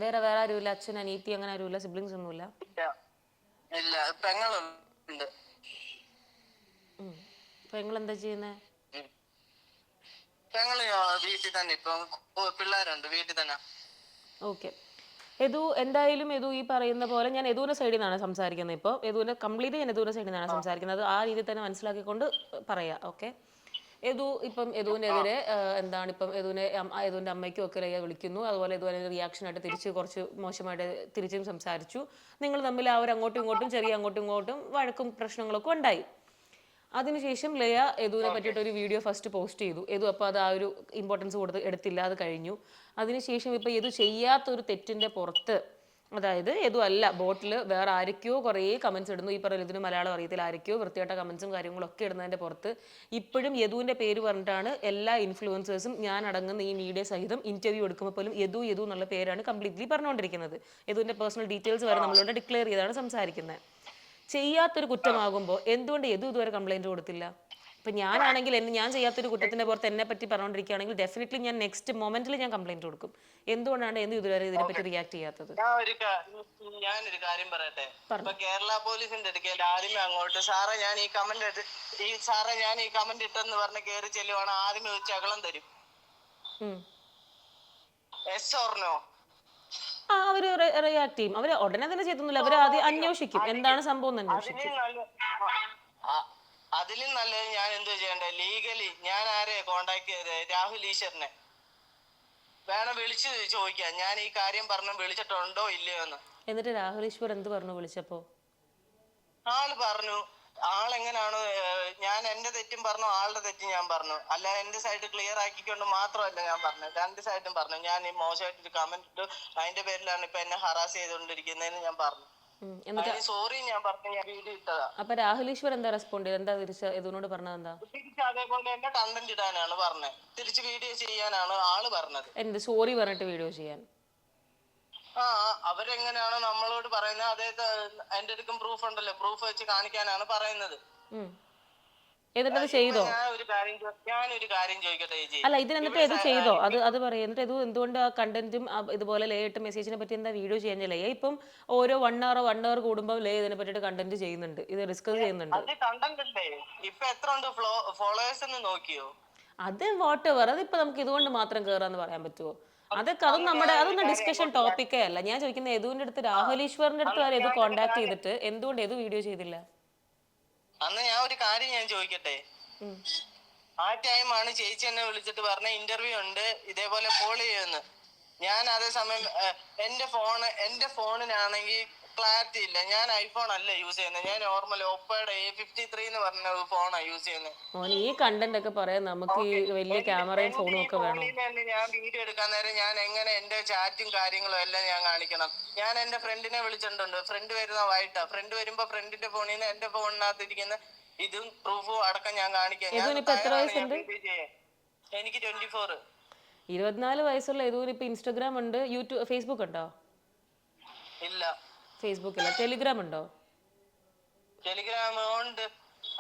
വേറെ ആരുമില്ല? അച്ഛൻ, അനിയത്തി അങ്ങനെ ആരുമില്ല? സിബ്ലിങ്സ് ഒന്നുമില്ല? ഇല്ല, പെങ്ങളുണ്ട്. പെങ്ങൾ എന്താ ചെയ്യുന്നേ? പെങ്ങള് വീട്ടിൽ തന്നെ. ഇപ്പൊ പിള്ളേരുണ്ട് വീട്ടിൽ തന്നെ. ഓക്കെ. യദു, എന്തായാലും യദു ഈ പറയുന്ന പോലെ ഞാൻ യദുവിന്റെ സൈഡിൽ നിന്നാണ് സംസാരിക്കുന്നത്. ഇപ്പോൾ യദുവിന്റെ സൈഡിൽ നിന്നാണ് സംസാരിക്കുന്നത്. ആ രീതിയിൽ തന്നെ മനസ്സിലാക്കിക്കൊണ്ട് പറയാം. ഓക്കെ. യദുവിനെതിരെ എന്താണ് ഇപ്പം യദുവിന്റെ അമ്മയ്ക്കും ഒക്കെ ലയ വിളിക്കുന്നു. അതുപോലെ യദുവിനെ റിയാക്ഷനായിട്ട് തിരിച്ച് കുറച്ച് മോശമായിട്ട് തിരിച്ചും സംസാരിച്ചു. നിങ്ങൾ തമ്മിൽ അങ്ങോട്ടും ഇങ്ങോട്ടും വഴക്കും പ്രശ്നങ്ങളൊക്കെ ഉണ്ടായി. അതിനുശേഷം ലയ യദുവിനെ പറ്റിയിട്ട് ഒരു വീഡിയോ ഫസ്റ്റ് പോസ്റ്റ് ചെയ്തു. യദു അപ്പോൾ അത് ആ ഒരു ഇമ്പോർട്ടൻസ് എടുത്തില്ല. അത് കഴിഞ്ഞു. അതിനുശേഷം ഇപ്പോൾ യദു ചെയ്യാത്തൊരു തെറ്റിന്റെ പുറത്ത്, അതായത് യദു അല്ല, ബോട്ടിൽ വേറെ ആരൊക്കെയോ കുറേ കമന്റ്സ് ഇടുന്നു. ഈ പറയുന്ന ഇതിന് മലയാളം അറിയത്തില്ല, ആരൊക്കെയോ വൃത്തിയായിട്ട കമന്റ്സും കാര്യങ്ങളൊക്കെ ഇടുന്നതിന്റെ പുറത്ത് ഇപ്പോഴും യദുവിന്റെ പേര് പറഞ്ഞിട്ടാണ് എല്ലാ ഇൻഫ്ലുവൻസേഴ്സും ഞാൻ അടങ്ങുന്ന ഈ മീഡിയ സഹിതം ഇന്റർവ്യൂ എടുക്കുമ്പോൾ പോലും യദു എന്നുള്ള പേരാണ് കംപ്ലീറ്റ്ലി പറഞ്ഞുകൊണ്ടിരിക്കുന്നത്. യദുവിന്റെ പേഴ്സണൽ ഡീറ്റെയിൽസ് വരെ നമ്മളോട് ഡിക്ലെയർ ചെയ്താണ് സംസാരിക്കുന്നത്. ചെയ്യാത്തൊരു കുറ്റമാകുമ്പോൾ എന്തുകൊണ്ട് യദു ഇതുവരെ കംപ്ലൈന്റ് കൊടുത്തില്ല? ഇപ്പൊ ഞാനാണെങ്കിൽ ഞാൻ ചെയ്യാത്തൊരു കുറ്റത്തിന്റെ പുറത്ത് എന്നെ പറ്റി പറഞ്ഞുകൊണ്ടിരിക്കുകയാണെങ്കിൽ ഡെഫിനറ്റ്ലി ഞാൻ നെക്സ്റ്റ് മൊമെന്റിൽ ഞാൻ കംപ്ലൈന്റ് കൊടുക്കും. എന്തുകൊണ്ടാണ് ഇതുവരെ ഇതിനെപ്പറ്റി റിയാക്ട് ചെയ്യാത്തത്? ഞാനൊരു കാര്യം പറയട്ടെ. ഇപ്പൊ കേരള പോലീസിന്റെ അടുക്കൽ ആദ്യമേ അങ്ങോട്ട് സാറേ ഞാൻ ഈ കമന്റ് ഇട്ടെന്ന് പറഞ്ഞ് കയറി ചെല്ലുവാണ്. ആദ്യമേ വെച്ച് അകളം തരും. Yes or no? അവര് റിയാക്ട് ചെയ്യും. അവര് ഉടനെ തന്നെ ചെയ്തൊന്നുമില്ല. അവര് ആദ്യം അന്വേഷിക്കും എന്താണ് സംഭവം എന്ന് അന്വേഷിക്കും. അതിലും നല്ലത് ഞാൻ എന്തോ ചെയ്യണ്ടേ? ലീഗലി ഞാൻ ആരെയാ കോണ്ടാക്ട് ചെയ്തത്? രാഹുൽ ഈശ്വറിനെ വേണം വിളിച്ച് ചോദിക്കാം. ഞാൻ ഈ കാര്യം പറഞ്ഞു വിളിച്ചിട്ടുണ്ടോ ഇല്ലയോ എന്ന്. എന്നിട്ട് രാഹുൽ ഈശ്വർ എന്ത് പറഞ്ഞു വിളിച്ചപ്പോ? ആള് പറഞ്ഞു. ആളെങ്ങനാണ്, ഞാൻ എന്റെ തെറ്റും പറഞ്ഞു, ആളുടെ തെറ്റും ഞാൻ പറഞ്ഞു. അല്ല എന്റെ സൈഡ് ക്ലിയർ ആക്കിക്കൊണ്ട് മാത്രമല്ല ഞാൻ പറഞ്ഞു, രണ്ട് സൈഡും പറഞ്ഞു. ഞാൻ ഈ മോശമായിട്ടൊരു കമന്റ് ഇട്ടു, അതിന്റെ പേരിലാണ് ഇപ്പൊ എന്നെ ഹറാസ് ചെയ്തുകൊണ്ടിരിക്കുന്നതെന്ന് ഞാൻ പറഞ്ഞു. സോറി ഞാൻ പറഞ്ഞു, ഞാൻ വീഡിയോ ഇട്ടതാ. അപ്പൊ രാഹുൽ ഈശ്വർ എന്താ റെസ്പോണ്ട് ചെയ്തത്? എന്താ തിരിച്ച് യദുവിനോട് പറഞ്ഞത്? എന്താ തിരിച്ച് അതേപോലെ എന്നെ കണ്ടന്റ് ഇടാനാണ് പറഞ്ഞത്, തിരിച്ച് വീഡിയോ ചെയ്യാനാണ് ആള് പറഞ്ഞത്. എന്ത് സോറി പറഞ്ഞിട്ട് വീഡിയോ ചെയ്യാൻ? അവരെങ്ങനെയാണോ നമ്മളോട് പറയുന്നത് അതേ എന്റെ അടുക്കും പ്രൂഫ് ഉണ്ടല്ലോ, പ്രൂഫ് വെച്ച് കാണിക്കാനാണ് പറയുന്നത്. എന്നിട്ട് ചെയ്തോ? ഞാനൊരു കാര്യം ചോദിക്കട്ടെ ചേച്ചി. അല്ല, ഇതിനെന്നിട്ട് ഇത് ചെയ്തോ? അത് പറയും. എന്നിട്ട് ഇത് എന്തുകൊണ്ട് ആ കണ്ടന്റും ഇതുപോലെ ലേയിട്ട് മെസ്സേജിനെ പറ്റി എന്താ വീഡിയോ ചെയ്യാൻ? ലേ ഇപ്പം ഓരോ 1 hour കൂടുമ്പോൾ ലേ ഇതിനെ പറ്റിയിട്ട് കണ്ടന്റ് ചെയ്യുന്നുണ്ട്, ഇത് ഡിസ്കസ് ചെയ്യുന്നുണ്ട്. ഇപ്പൊ എത്ര ഉണ്ട് ഫോളോവേഴ്സ് എന്ന് നോക്കിയോ? അത് വാട്ട് എവർ. അതിപ്പോ നമുക്ക് ഇതുകൊണ്ട് മാത്രം കേറാന്ന് പറയാൻ പറ്റുമോ? അതൊന്നും ഡിസ്കഷൻ ടോപ്പിക്കേ അല്ല. ഞാൻ ചോദിക്കുന്നത് യദുവിന്റെ അടുത്ത്, രാഹുൽ ഈശ്വറിന്റെ അടുത്ത് വരെ യദു കോണ്ടാക്ട് ചെയ്തിട്ട് എന്തുകൊണ്ട് യദു വീഡിയോ ചെയ്തില്ല? അന്ന് ഞാൻ ഒരു കാര്യം ഞാൻ ചോദിക്കട്ടെ. ആ ടൈമാണ് ചേച്ചി എന്നെ വിളിച്ചിട്ട് പറഞ്ഞ ഇന്റർവ്യൂ ഉണ്ട് ഇതേപോലെ കോൾ ചെയ്യുമെന്ന്. ഞാൻ അതേ സമയം എന്റെ ഫോണിനാണെങ്കിൽ ക്ലാരിറ്റി ഇല്ല. ഞാൻ ഐഫോൺ അല്ല യൂസ് ചെയ്യുന്നത്, ഞാൻ നോർമൽ ഓപ്പോയുടെ A53 എന്ന് പറഞ്ഞ ഒരു ഫോണാണ് യൂസ് ചെയ്യുന്നത്. മോനെ ഈ കണ്ടന്റ് ഒക്കെ പറയാൻ നമുക്ക് ഈ വലിയ ക്യാമറയും ഫോണും ഒക്കെ വേണം. ഞാൻ വീഡിയോ എടുക്കാൻ നേരം ഞാൻ എങ്ങനെ എന്റെ ചാറ്റും കാര്യങ്ങളും എല്ലാം ഞാൻ കാണിക്കണം. ഞാൻ എന്റെ ഫ്രണ്ടിനെ വിളിച്ചിട്ടുണ്ട്. ഫ്രണ്ട് വരുന്ന വൈകിട്ടാ. ഫ്രണ്ട് വരുമ്പോ ഫ്രണ്ടിന്റെ ഫോണിൽ നിന്ന് എന്റെ ഫോണിനകത്ത് ഇരിക്കുന്ന ഇതും പ്രൂഫും അടക്കം ഞാൻ കാണിക്കാം. യദുവിന് എത്ര വയസ്സുണ്ട്? എനിക്ക് 24. 24 വയസ്സുള്ള യദുവിന് ഇപ്പൊ ഇൻസ്റ്റാഗ്രാം ഉണ്ട്, യൂട്യൂബ്, ഫേസ്ബുക്ക് ഉണ്ടോ? ഇല്ല. ഫേസ്ബുക്ക് ഇല്ല. ടെലിഗ്രാം ഉണ്ടോ? ടെലിഗ്രാം ഉണ്ട്.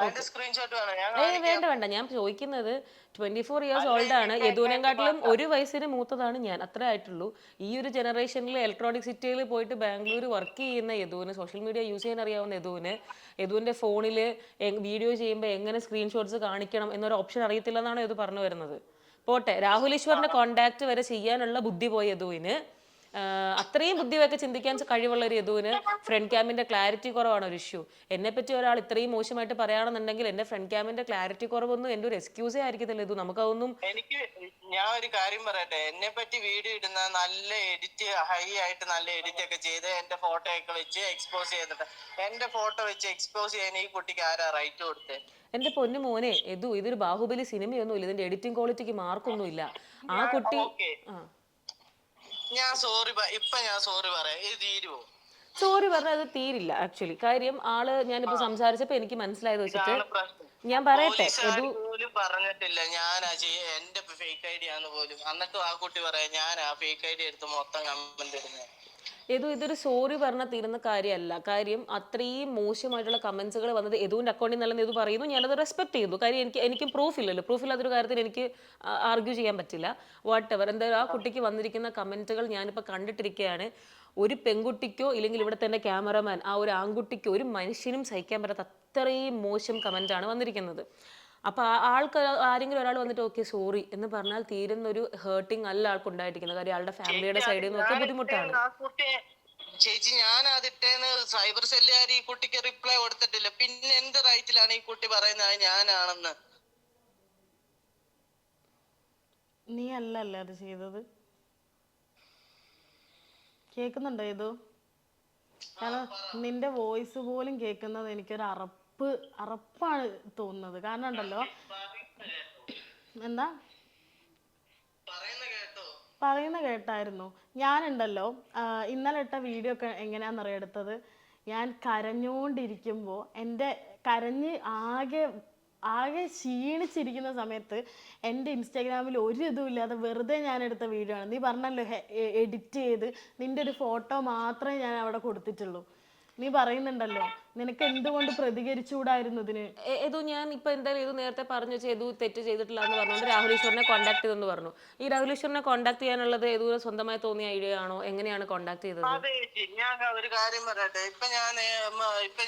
അതിന്റെ സ്ക്രീൻഷോട്ട് വേണം ഞാൻ വേണ്ട വേണ്ട, ഞാൻ ചോദിക്കുന്നത് 24 ഇയേഴ്സ് ഓൾഡ് ആണ്. യദുവിനെക്കാട്ടിലും ഒരു വയസ്സിന് മൂത്തതാണ് ഞാൻ, അത്രേ ആയിട്ടുള്ളൂ. ഈ ഒരു ജനറേഷനിൽ ഇലക്ട്രോണിക് സിറ്റിയിൽ പോയിട്ട് ബാംഗ്ലൂർ വർക്ക് ചെയ്യുന്ന യദുവിന്, സോഷ്യൽ മീഡിയ യൂസ് ചെയ്യാൻ അറിയാവുന്ന യദുവിന്റെ ഫോണിൽ വീഡിയോ ചെയ്യുമ്പോൾ എങ്ങനെ സ്ക്രീൻഷോട്ട്സ് കാണിക്കണം എന്നൊരു ഓപ്ഷൻ അറിയത്തില്ലെന്നാണ് യദു പറഞ്ഞു വരുന്നത്. പോട്ടെ, രാഹുൽ ഈശ്വറിന്റെ കോണ്ടാക്ട് വരെ ചെയ്യാനുള്ള ബുദ്ധി പോയ യദുവിന്, അത്രയും ബുദ്ധിയൊക്കെ ചിന്തിക്കാൻ കഴിവുള്ള ഒരു യദുവിന് ഫ്രണ്ട് ക്യാമിന്റെ ക്ലാരിറ്റി കുറവാണ് ഒരു ഇഷ്യൂ. എന്നെ പറ്റി ഒരാൾ ഇത്രയും മോശമായിട്ട് പറയുകയാണെന്നുണ്ടെങ്കിൽ എന്റെ ഫ്രണ്ട് ക്യാമിന്റെ ക്ലാരിറ്റി കുറവൊന്നും എന്റെ ഒരു എക്സ്ക്യൂസേ ആയിരിക്കത്തില്ല യദു. നമുക്കതൊന്നും. ഞാൻ ഒരു കാര്യം പറയട്ടെ, എന്നെ പറ്റി വീഡിയോ ഇടുന്ന നല്ല എഡിറ്റ്, ഹൈ ആയിട്ട് നല്ല എഡിറ്റ് ഒക്കെ ചെയ്ത് എന്റെ ഫോട്ടോ ഒക്കെ വെച്ച് എക്സ്പോസ് ചെയ്തിട്ട്, എന്റെ ഫോട്ടോ വെച്ച് എക്സ്പോസ് ചെയ്യാൻ ഈ കുട്ടിക്ക് ആരാ റൈറ്റ് കൊടുത്തേ? എന്റെ പൊന്നു മോനെ യദു, ഇതൊരു ബാഹുബലി സിനിമയൊന്നും ഇല്ല, ഇതിന്റെ എഡിറ്റിംഗ് ക്വാളിറ്റിക്ക് മാർക്കൊന്നും ഇല്ല. ആ കുട്ടി ഞാൻ സോറി പറയാം, ഇത് തീരുവോ? സോറി പറഞ്ഞാൽ അത് തീരില്ല ആക്ച്വലി. കാര്യം ആള് ഞാനിപ്പോ സംസാരിച്ചപ്പോ എനിക്ക് മനസ്സിലായത് വെച്ചിട്ട് ഞാൻ പറയട്ടെ, പോലും പറഞ്ഞിട്ടില്ല ഞാനാ എന്റെ ഫേക്ക് ഐഡി ആന്ന് പോലും. എന്നിട്ടും ആ കുട്ടി പറയാം ഞാൻ ആ ഫേക്ക് ഐഡി എടുത്ത് മൊത്തം കമന്റ് ഇടുന്നത്. ഇതൊരു സോറി പറഞ്ഞാൽ തീരുന്ന കാര്യമല്ല. കാര്യം അത്രയും മോശമായിട്ടുള്ള കമന്റ്സുകൾ വന്നത് യദുവിന്റെ അക്കൗണ്ടിൽ നിന്നല്ലെന്ന് യദു പറയുന്നു. ഞാനത് റെസ്പെക്ട് ചെയ്തു. കാര്യം എനിക്ക് പ്രൂഫ് ഇല്ലല്ലോ. പ്രൂഫ് ഇല്ലാത്തൊരു കാര്യത്തിൽ എനിക്ക് ആർഗ്യൂ ചെയ്യാൻ പറ്റില്ല. വാട്ട് എവർ, എന്തായാലും ആ കുട്ടിക്ക് വന്നിരിക്കുന്ന കമന്റുകൾ ഞാനിപ്പോൾ കണ്ടിട്ടിരിക്കുകയാണ്. ഒരു പെൺകുട്ടിക്കോ ഇല്ലെങ്കിൽ ഇവിടെ തന്നെ ക്യാമറമാൻ ആ ഒരു ആൺകുട്ടിക്കോ ഒരു മനുഷ്യനും സഹിക്കാൻ പറ്റാത്ത അത്രയും മോശം കമന്റാണ് വന്നിരിക്കുന്നത്. അപ്പൊ ആൾക്ക് ആരെങ്കിലും ഒരാൾ വന്നിട്ട് ഓക്കെ സോറി എന്ന് പറഞ്ഞാൽ തീരുന്ന ഒരു ഹേർട്ടിങ് അല്ല ആൾക്ക് ഉണ്ടായിരിക്കുന്നത്. കാര്യം ആളുടെ ഫാമിലിയുടെ സൈഡിൽ നിന്നൊക്കെ ബുദ്ധിമുട്ടാണ്. ചേച്ചി ഞാൻ അതിട്ടേന്ന് സൈബർ സെല്ലുകാർ ഈ കുട്ടിക്ക് റിപ്ലൈ കൊടുത്തിട്ടില്ല. പിന്നെ എന്ത് റൈറ്റിലാണ് ഈ കുട്ടി പറയുന്നത് ഞാനാണെന്ന്? നീ അല്ലല്ലേ അത് ചെയ്തത്? കേൾക്കുന്നുണ്ടോ ഇത്? കാരണം നിന്റെ വോയിസ് പോലും കേൾക്കുന്നത് എനിക്കൊരു അറപ്പാണ് തോന്നുന്നത്. കാരണം ഉണ്ടല്ലോ, എന്താ പറയുന്ന കേട്ടായിരുന്നു. ഞാനുണ്ടല്ലോ ഇന്നലെ ഇട്ട വീഡിയോ ഒക്കെ എങ്ങനെയാണെന്നറിയാം എടുത്തത്. ഞാൻ കരഞ്ഞുകൊണ്ടിരിക്കുമ്പോൾ കരഞ്ഞ് ആകെ ക്ഷീണിച്ചിരിക്കുന്ന സമയത്ത് എൻ്റെ ഇൻസ്റ്റാഗ്രാമിൽ ഒരു ഇതും ഇല്ലാതെ വെറുതെ ഞാൻ എടുത്ത വീഡിയോ ആണ്. നീ പറഞ്ഞല്ലോ എഡിറ്റ് ചെയ്ത് നിൻ്റെ ഒരു ഫോട്ടോ മാത്രമേ ഞാൻ അവിടെ കൊടുത്തിട്ടുള്ളൂ. നീ പറയുന്നുണ്ടല്ലോ നിനക്ക് എന്തുകൊണ്ട് പ്രതികരിച്ചുകൂടായിരുന്നു ഇതിന്? ഞാൻ ഇപ്പൊ എന്തായാലും ഇത് നേരത്തെ പറഞ്ഞു വെച്ചാൽ തെറ്റ് ചെയ്തിട്ടില്ല എന്ന് പറഞ്ഞുകൊണ്ട് രാഹുൽ ഈശ്വറിനെ കോൺടാക്ട് ചെയ്തെന്ന് പറഞ്ഞു. ഈ രാഹുൽ ഈശ്വറിനെ കോൺടാക്ട് ചെയ്യാനുള്ളത് സ്വന്തമായി തോന്നിയ ഐഡിയ ആണോ? എങ്ങനെയാണ് കോൺടാക്ട് ചെയ്തത്? ഞാൻ ഒരു കാര്യം പറയട്ടെ, ഇപ്പൊ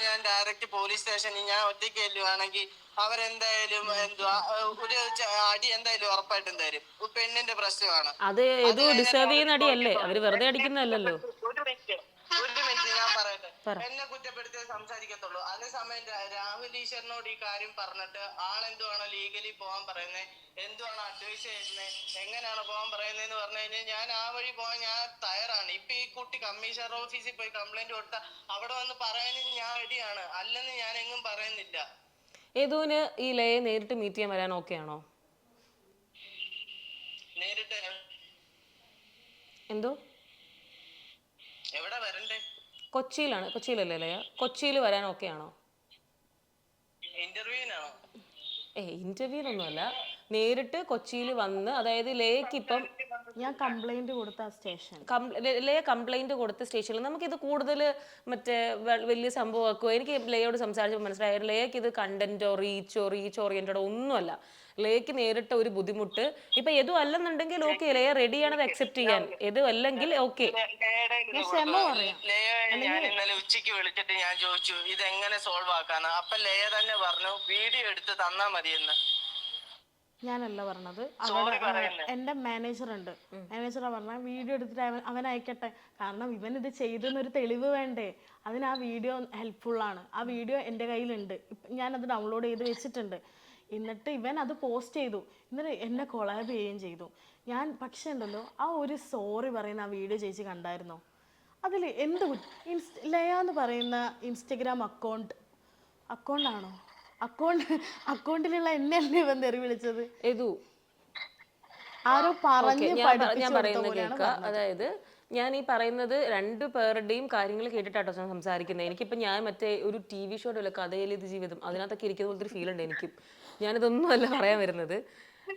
ഞാൻ ഡയറക്റ്റ് പോലീസ് സ്റ്റേഷനിൽ ഞാൻ ഒറ്റയ്ക്ക് ചെല്ലുവാണെങ്കിൽ അവരെന്തായാലും എന്തുവാ ഒരു അടി എന്തായാലും ഉറപ്പായിട്ടും തരും. പെണ്ണിന്റെ പ്രശ്നമാണ് അത് ഡിസേർവ് ചെയ്യുന്ന അടിയല്ലേ, അവര് വെറുതെ അടിക്കുന്നതല്ലോ. ഒരു മിനിറ്റ് ഞാൻ പറയട്ടെ, എന്നെ കുറ്റപ്പെടുത്തി സംസാരിക്കത്തുള്ളൂ. അതേസമയം രാഹുൽ ഈശ്വറിനോട് ഈ കാര്യം പറഞ്ഞിട്ട് ആളെന്തുവാണോ ലീഗലി പോകാൻ പറയുന്നത്, എന്തുവാണോ അഡ്വൈസ് ചെയ്യുന്നത്, എങ്ങനെയാണ് പോകാൻ പറയുന്നതെന്ന് പറഞ്ഞു കഴിഞ്ഞാൽ ഞാൻ ആ വഴി പോകാൻ ഞാൻ തയ്യാറാണ്. ഇപ്പൊ ഈ കുട്ടി കമ്മീഷണർ ഓഫീസിൽ പോയി കംപ്ലൈന്റ് കൊടുത്താൽ അവിടെ വന്ന് പറയാനും ഞാൻ റെഡിയാണ്. അല്ലെന്ന് ഞാൻ എങ്ങും പറയുന്നില്ല. യദുവിന് ഈ ലയെ നേരിട്ട് മീറ്റ് ചെയ്യാൻ വരാൻ ഓക്കെ ആണോ? നേരിട്ട് എന്തോ എവിടെ വരണ്ടേ? കൊച്ചിയിലല്ലേ ലയ? കൊച്ചിയിൽ വരാൻ ഓക്കെ ആണോ? ഇന്റർവ്യൂവിനാണോ? ഇന്റർവ്യൂനൊന്നുമല്ല, നേരിട്ട് കൊച്ചിയിൽ വന്ന്, അതായത് ലയക്ക് ഇപ്പം ഞാൻ കംപ്ലൈന്റ് കൊടുത്ത സ്റ്റേഷൻ ലയ കംപ്ലൈന്റ് കൊടുത്ത സ്റ്റേഷനിൽ നമുക്കിത് കൂടുതൽ മറ്റേ വലിയ സംഭവമാക്കുമോ? എനിക്ക് ലയോട് സംസാരിച്ചപ്പോൾ മനസ്സിലായത് ലയക്ക് ഇത് കണ്ടന്റോ റീച്ച് ഓറിയന്റഡോ ഒന്നുമല്ല. ലയക്ക് നേരിട്ട ഒരു ബുദ്ധിമുട്ട്. ഇപ്പൊ എതു അല്ലെന്നുണ്ടെങ്കിൽ ഓക്കെ, ലയ റെഡിയാണത് അക്സെപ്റ്റ് ചെയ്യാൻ. എതു അല്ലെങ്കിൽ ഓക്കെ, ഞാൻ ഇന്നലെ ഉച്ചയ്ക്ക് വിളിച്ചിട്ട് ഞാൻ ചോദിച്ചു ഇതെങ്ങനെ സോൾവ് ആക്കാന്ന്. അപ്പൊ ലയ തന്നെ പറഞ്ഞു വീഡിയോ എടുത്ത് തന്നാ മതിയെന്ന്. ഞാനല്ല പറഞ്ഞത്, അവിടെ എൻ്റെ മാനേജറുണ്ട്. മാനേജറാ പറഞ്ഞ വീഡിയോ എടുത്തിട്ട് അവൻ അയക്കട്ടെ. കാരണം ഇവൻ ഇത് ചെയ്തെന്നൊരു തെളിവ് വേണ്ടേ? അതിന് ആ വീഡിയോ ഹെൽപ്ഫുള്ളാണ്. ആ വീഡിയോ എൻ്റെ കയ്യിലുണ്ട്. ഞാനത് ഡൗൺലോഡ് ചെയ്ത് വെച്ചിട്ടുണ്ട്. എന്നിട്ട് ഇവൻ അത് പോസ്റ്റ് ചെയ്തു. എന്നിട്ട് എന്നെ കൊളാബ് ചെയ്യുകയും ചെയ്തു. പക്ഷേ ഉണ്ടല്ലോ, ആ ഒരു സോറി പറയുന്ന ആ വീഡിയോ ചേച്ചി കണ്ടായിരുന്നോ? അതിൽ എന്ത് ലയ എന്ന് പറയുന്ന ഇൻസ്റ്റഗ്രാം അക്കൗണ്ടാണോ അക്കൗണ്ടിലുള്ള എന്നെയല്ലേ ഇവൻ തെറി വിളിച്ചത്? ഏതു ആരോ പറഞ്ഞ് ഞാൻ പറയുന്നത് കേൾക്കുക. അതായത് ഞാൻ ഈ പറയുന്നത് രണ്ടു പേരുടെയും കാര്യങ്ങൾ കേട്ടിട്ടാട്ടോ ഞാൻ സംസാരിക്കുന്നത്. എനിക്കിപ്പോൾ ഞാൻ മറ്റേ ഒരു TV ഷോയുടെ കഥയിലെ ജീവിതം അതിനകത്തൊക്കെ ഇരിക്കുന്ന പോലത്തെ ഒരു ഫീൽ ഉണ്ട് എനിക്കും. ഞാനിതൊന്നും അല്ല പറയാൻ വരുന്നത്.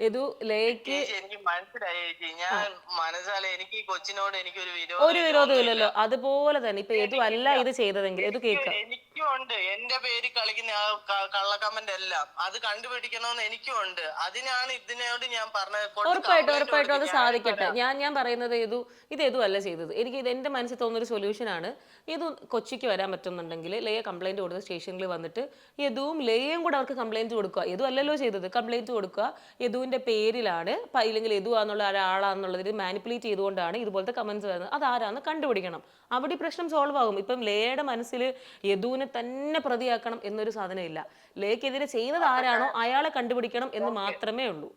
ഏതു ലയക്ക് എനിക്ക് മനസ്സിലായി ചേച്ചി. ഞാൻ മനസ്സിലായി, എനിക്ക് ഈ കൊച്ചിനോട് എനിക്കൊരു ഒരു വിരോധവും ഇല്ലല്ലോ. അതുപോലെ തന്നെ ഇപ്പൊ ഏതു അല്ല ഇത് ചെയ്തതെങ്കിൽ ഏതു കേൾക്കാം. എനിക്കും ഉണ്ട് എന്റെ പേര് കളിക്കുന്ന ആ കള്ള കമന്റ് എല്ലാം അത് കണ്ടുപിടിക്കണമെന്ന് എനിക്കും ഉണ്ട്. അതിനാണ് ഇതിനോട് ഞാൻ പറഞ്ഞത്. ഉറപ്പായിട്ടും അത് സാധിക്കട്ടെ. ഞാൻ പറയുന്നത് ഇത് ഏതു അല്ല ചെയ്തത്. എനിക്ക് ഇത് എന്റെ മനസ്സിൽ തോന്നുന്നൊരു സൊല്യൂഷനാണ്. ഏതു കൊച്ചിക്ക് വരാൻ പറ്റുന്നുണ്ടെങ്കിൽ ലയ കംപ്ലൈന്റ് കൊടുത്ത് സ്റ്റേഷനിൽ വന്നിട്ട് യദുവും ലയയും കൂടെ അവർക്ക് കംപ്ലൈന്റ് കൊടുക്കുക. യദു അല്ലല്ലോ ചെയ്തത്, കംപ്ലൈന്റ് കൊടുക്കുക. യദുവിന്റെ പേരിലാണ് ഇല്ലെങ്കിൽ യദു ആന്നുള്ള ഒരാളാന്നുള്ളതിൽ മാനിപ്പുലേറ്റ് ചെയ്തുകൊണ്ടാണ് ഇതുപോലത്തെ കമന്റ്സ് വരുന്നത്. അതാരാന്ന് കണ്ടുപിടിക്കണം. അവിടെ പ്രശ്നം സോൾവ് ആകും. ഇപ്പം ലയയുടെ മനസ്സിൽ യദുവിനെ തന്നെ പ്രതിയാക്കണം എന്നൊരു സാധനം ഇല്ല. ലയക്കെതിരെ ചെയ്തത് ആരാണോ അയാളെ കണ്ടുപിടിക്കണം എന്ന് മാത്രമേ ഉള്ളൂ.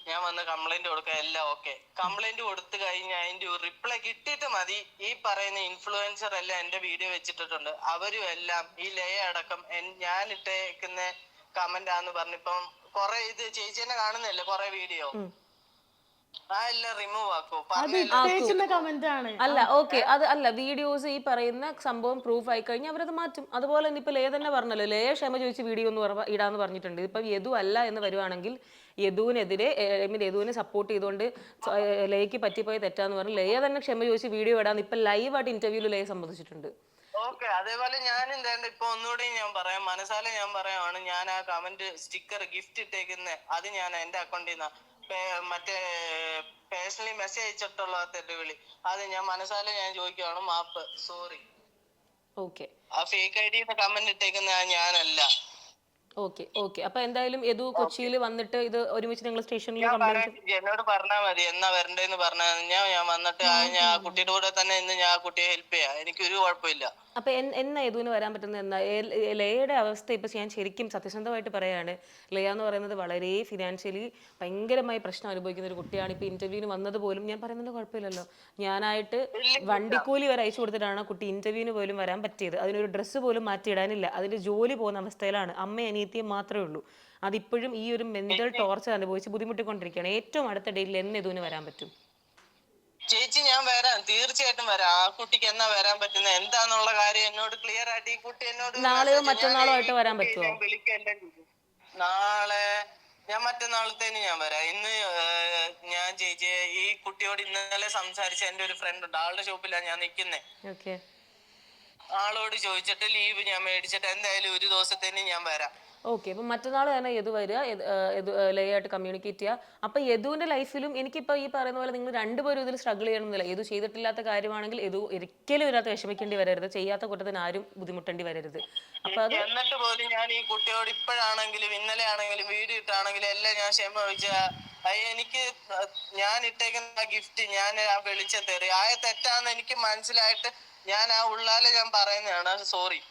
ഞാൻ വന്ന് കംപ്ലൈന്റ് കൊടുക്കാം, എല്ലാം ഓക്കെ. കംപ്ലൈന്റ് കൊടുത്തു കഴിഞ്ഞാൽ അതിന്റെ ഒരു റിപ്ലൈ കിട്ടിയിട്ട് മതി. ഈ പറയുന്ന ഇൻഫ്ലുവൻസർ എല്ലാം എന്റെ വീഡിയോ വെച്ചിട്ടുണ്ട്. അവരും എല്ലാം ഈ ലയ അടക്കം ഞാൻ ഇട്ടേക്കുന്ന കമന്റ് ആന്ന് പറഞ്ഞിപ്പം കൊറേ ഇത് ചേച്ചിനെ കാണുന്നില്ലേ കൊറേ വീഡിയോ ആ എല്ലാം റിമൂവ് ആക്കൂ. അല്ല ഓക്കെ, അത് അല്ല വീഡിയോസ് ഈ പറയുന്ന സംഭവം പ്രൂഫ് ആയി കഴിഞ്ഞാൽ അവരത് മാറ്റും. അതുപോലെ തന്നെ ഇപ്പൊ ലയ തന്നെ പറഞ്ഞല്ലോ, ലയ ക്ഷമ ചോദിച്ച് വീഡിയോ ഒന്ന് ഇടാന്ന് പറഞ്ഞിട്ടുണ്ട്. ഇപ്പൊ യദു അല്ല എന്ന് വരുവാണെങ്കിൽ യദുവിനെതിരെ യദുവിനെ സപ്പോർട്ട് ചെയ്തുകൊണ്ട് ലയക്ക് പറ്റിപ്പോയി തെറ്റാന്ന് പറഞ്ഞ് ലയ തന്നെ ക്ഷമ ചോദിച്ച് വീഡിയോ ഇടാന്ന് ഇപ്പൊ ലൈവായിട്ട് ഇന്റർവ്യൂല് ലയ സമ്മതിച്ചിട്ടുണ്ട്. ഓക്കെ, അതേപോലെ ഞാൻ എന്താണ്ട് ഇപ്പൊ ഒന്നുകൂടി ഞാൻ പറയാം, മനസ്സാലെ ഞാൻ പറയാണ്, ഞാൻ ആ കമന്റ് സ്റ്റിക്കർ ഗിഫ്റ്റ് ഇട്ടേക്കുന്ന അത് ഞാൻ എന്റെ അക്കൗണ്ടിൽ നിന്ന് മറ്റേ പേഴ്സണലി മെസ്സേജ് അയച്ചിട്ടുള്ള തെറ്റുവിളി അത് ഞാൻ മനസ്സാലെ ഞാൻ ചോദിക്കുവാണ് മാപ്പ്, സോറി. ഓക്കെ, ആ ഫേക്ക് ഐ ഡി കമന്റ് ഇട്ടേക്കുന്ന ഞാനല്ല. ഓക്കെ അപ്പൊ എന്തായാലും യദു കൊച്ചിയിൽ വന്നിട്ട് ഇത് ഒരുമിച്ച് നിങ്ങൾ സ്റ്റേഷനിൽ എന്നോട് പറഞ്ഞാൽ മതി എന്നാ വരണ്ടേന്ന് പറഞ്ഞാൽ ഞാൻ വന്നിട്ട് ഞാൻ കുട്ടിയുടെ കൂടെ തന്നെ ഇന്ന് ഞാൻ കുട്ടിയെ ഹെൽപ്പ് ചെയ്യാം, എനിക്കൊരു കുഴപ്പമില്ല. അപ്പൊ എന്നാ യദുവിന് വരാൻ പറ്റുന്നത് എന്നാ? ലയയുടെ അവസ്ഥ ഇപ്പൊ ഞാൻ ശരിക്കും സത്യസന്ധമായിട്ട് പറയാണ്, ലയ എന്ന് പറയുന്നത് വളരെ ഫിനാൻഷ്യലി ഭയങ്കരമായി പ്രശ്നം അനുഭവിക്കുന്ന ഒരു കുട്ടിയാണ്. ഇപ്പൊ ഇന്റർവ്യൂവിന് വന്നത് പോലും ഞാൻ പറയുന്നത് കുഴപ്പമില്ലല്ലോ, ഞാനായിട്ട് വണ്ടിക്കൂലി വരെ അയച്ചു കൊടുത്തിട്ടാണ് കുട്ടി ഇന്റർവ്യൂവിന് പോലും വരാൻ പറ്റിയത്. അതിനൊരു ഡ്രസ്സ് പോലും മാറ്റിയിടാനില്ല, അതിന്റെ ജോലി പോകുന്ന അവസ്ഥയിലാണ്. അമ്മ അനിയത്തിയും മാത്രമേ ഉള്ളൂ. അതിപ്പോഴും ഈ ഒരു മെന്റൽ ടോർച്ചർ അനുഭവിച്ച് ബുദ്ധിമുട്ടിക്കൊണ്ടിരിക്കുകയാണ്. ഏറ്റവും അടുത്ത ഡേറ്റിൽ എന്ന് യദുവിന് വരാൻ പറ്റും? ചേച്ചി ഞാൻ വരാം, തീർച്ചയായിട്ടും വരാം. ആ കുട്ടിക്ക് എന്നാ വരാൻ പറ്റുന്നത് എന്താന്നുള്ള കാര്യം എന്നോട് ക്ലിയർ ആയിട്ട് ഈ കുട്ടി എന്നോട് നാളെയോ മറ്റന്നാളോ ആയിട്ട് വരാൻ പറ്റുമോ? നാളെ ഞാൻ മറ്റന്നാളത്തേന് ഞാൻ വരാം. ഇന്ന് ഞാൻ ചേച്ചി ഈ കുട്ടിയോട് ഇന്നലെ സംസാരിച്ച എന്റെ ഒരു ഫ്രണ്ട് ഉണ്ട്, ആളുടെ ഷോപ്പിലാണ് ഞാൻ നിക്കുന്നേ. ആളോട് ചോദിച്ചിട്ട് ലീവ് ഞാൻ മേടിച്ചിട്ട് എന്തായാലും ഒരു ദിവസത്തേന് ഞാൻ വരാം. ഓക്കെ, അപ്പൊ മറ്റന്നാൾ തന്നെ യദു വരിക, ലയായിട്ട് കമ്മ്യൂണിക്കേറ്റ് ചെയ്യുക. അപ്പൊ യദുവിന്റെ ലൈഫിലും എനിക്കിപ്പോ ഈ പറയുന്ന പോലെ നിങ്ങൾ രണ്ടുപേരും ഇതിൽ സ്ട്രഗിൾ ചെയ്യണമെന്നില്ല. യദു ചെയ്തിട്ടില്ലാത്ത കാര്യമാണെങ്കിൽ യദു ഒരിക്കലും ഇതിനകത്ത് വിഷമിക്കേണ്ടി വരരുത്, ചെയ്യാത്ത കുറ്റത്തിന് ആരും ബുദ്ധിമുട്ടേണ്ടി വരരുത്. അപ്പൊ അത് എന്നിട്ട് പോലും ഞാൻ ഈ കുട്ടിയോട് ഇപ്പോഴാണെങ്കിലും ഇന്നലെ ആണെങ്കിലും വീഡിയോ ഇട്ടാണെങ്കിലും എല്ലാം ഞാൻ ക്ഷമ ചോദിച്ച എനിക്ക് ഞാൻ ഇട്ടേക്കുന്ന ഗിഫ്റ്റ് ഞാൻ ആ വിളിച്ച തെറി ആയ തെറ്റാന്ന് എനിക്ക് മനസ്സിലായിട്ട് ഞാൻ ആ ഉള്ളാലെ ഞാൻ പറയുന്നതാണ്, സോറി.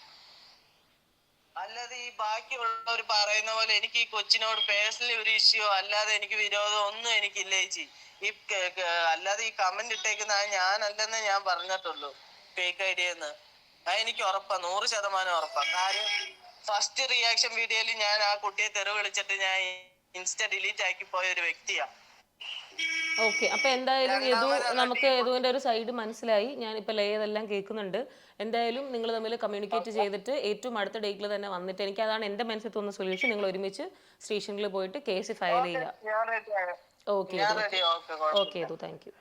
അല്ലാതെ ഈ ബാക്കിയുള്ളവർ പറയുന്ന പോലെ എനിക്ക് ഈ കൊച്ചിനോട് പേഴ്സണലി ഒരു ഇഷ്യൂ അല്ലാതെ എനിക്ക് വിരോധം ഒന്നും എനിക്കില്ല ചേച്ചി. ഈ അല്ലാതെ ഈ കമന്റ് ഇട്ടേക്കുന്ന ഞാനല്ലെന്ന് ഞാൻ പറഞ്ഞിട്ടുള്ളൂ, ഫേക്ക് ഐഡിയ എന്ന്. എനിക്ക് ഉറപ്പാ, 100% ഉറപ്പാ. കാര്യം ഫസ്റ്റ് റിയാക്ഷൻ വീഡിയോയിൽ ഞാൻ ആ കുട്ടിയെ തെറി വിളിച്ചിട്ട് ഞാൻ ഇൻസ്റ്റ ഡിലീറ്റ് ആക്കി പോയ ഒരു വ്യക്തിയാ. ഓക്കെ, അപ്പൊ എന്തായാലും നമുക്ക് യദുവിന്റെ ഒരു സൈഡ് മനസ്സിലായി. ഞാൻ ഇപ്പൊ ലയതെല്ലാം കേൾക്കുന്നുണ്ട്. എന്തായാലും നിങ്ങൾ തമ്മിൽ കമ്മ്യൂണിക്കേറ്റ് ചെയ്തിട്ട് ഏറ്റവും അടുത്ത ഡേറ്റിൽ തന്നെ വന്നിട്ട്, എനിക്ക് അതാണ് എന്റെ മനസ്സിൽ തോന്നുന്ന സൊല്യൂഷൻ, നിങ്ങൾ ഒരുമിച്ച് സ്റ്റേഷനിൽ പോയിട്ട് കേസ് ഫയൽ ചെയ്യുക. Okay Yadu, thank you.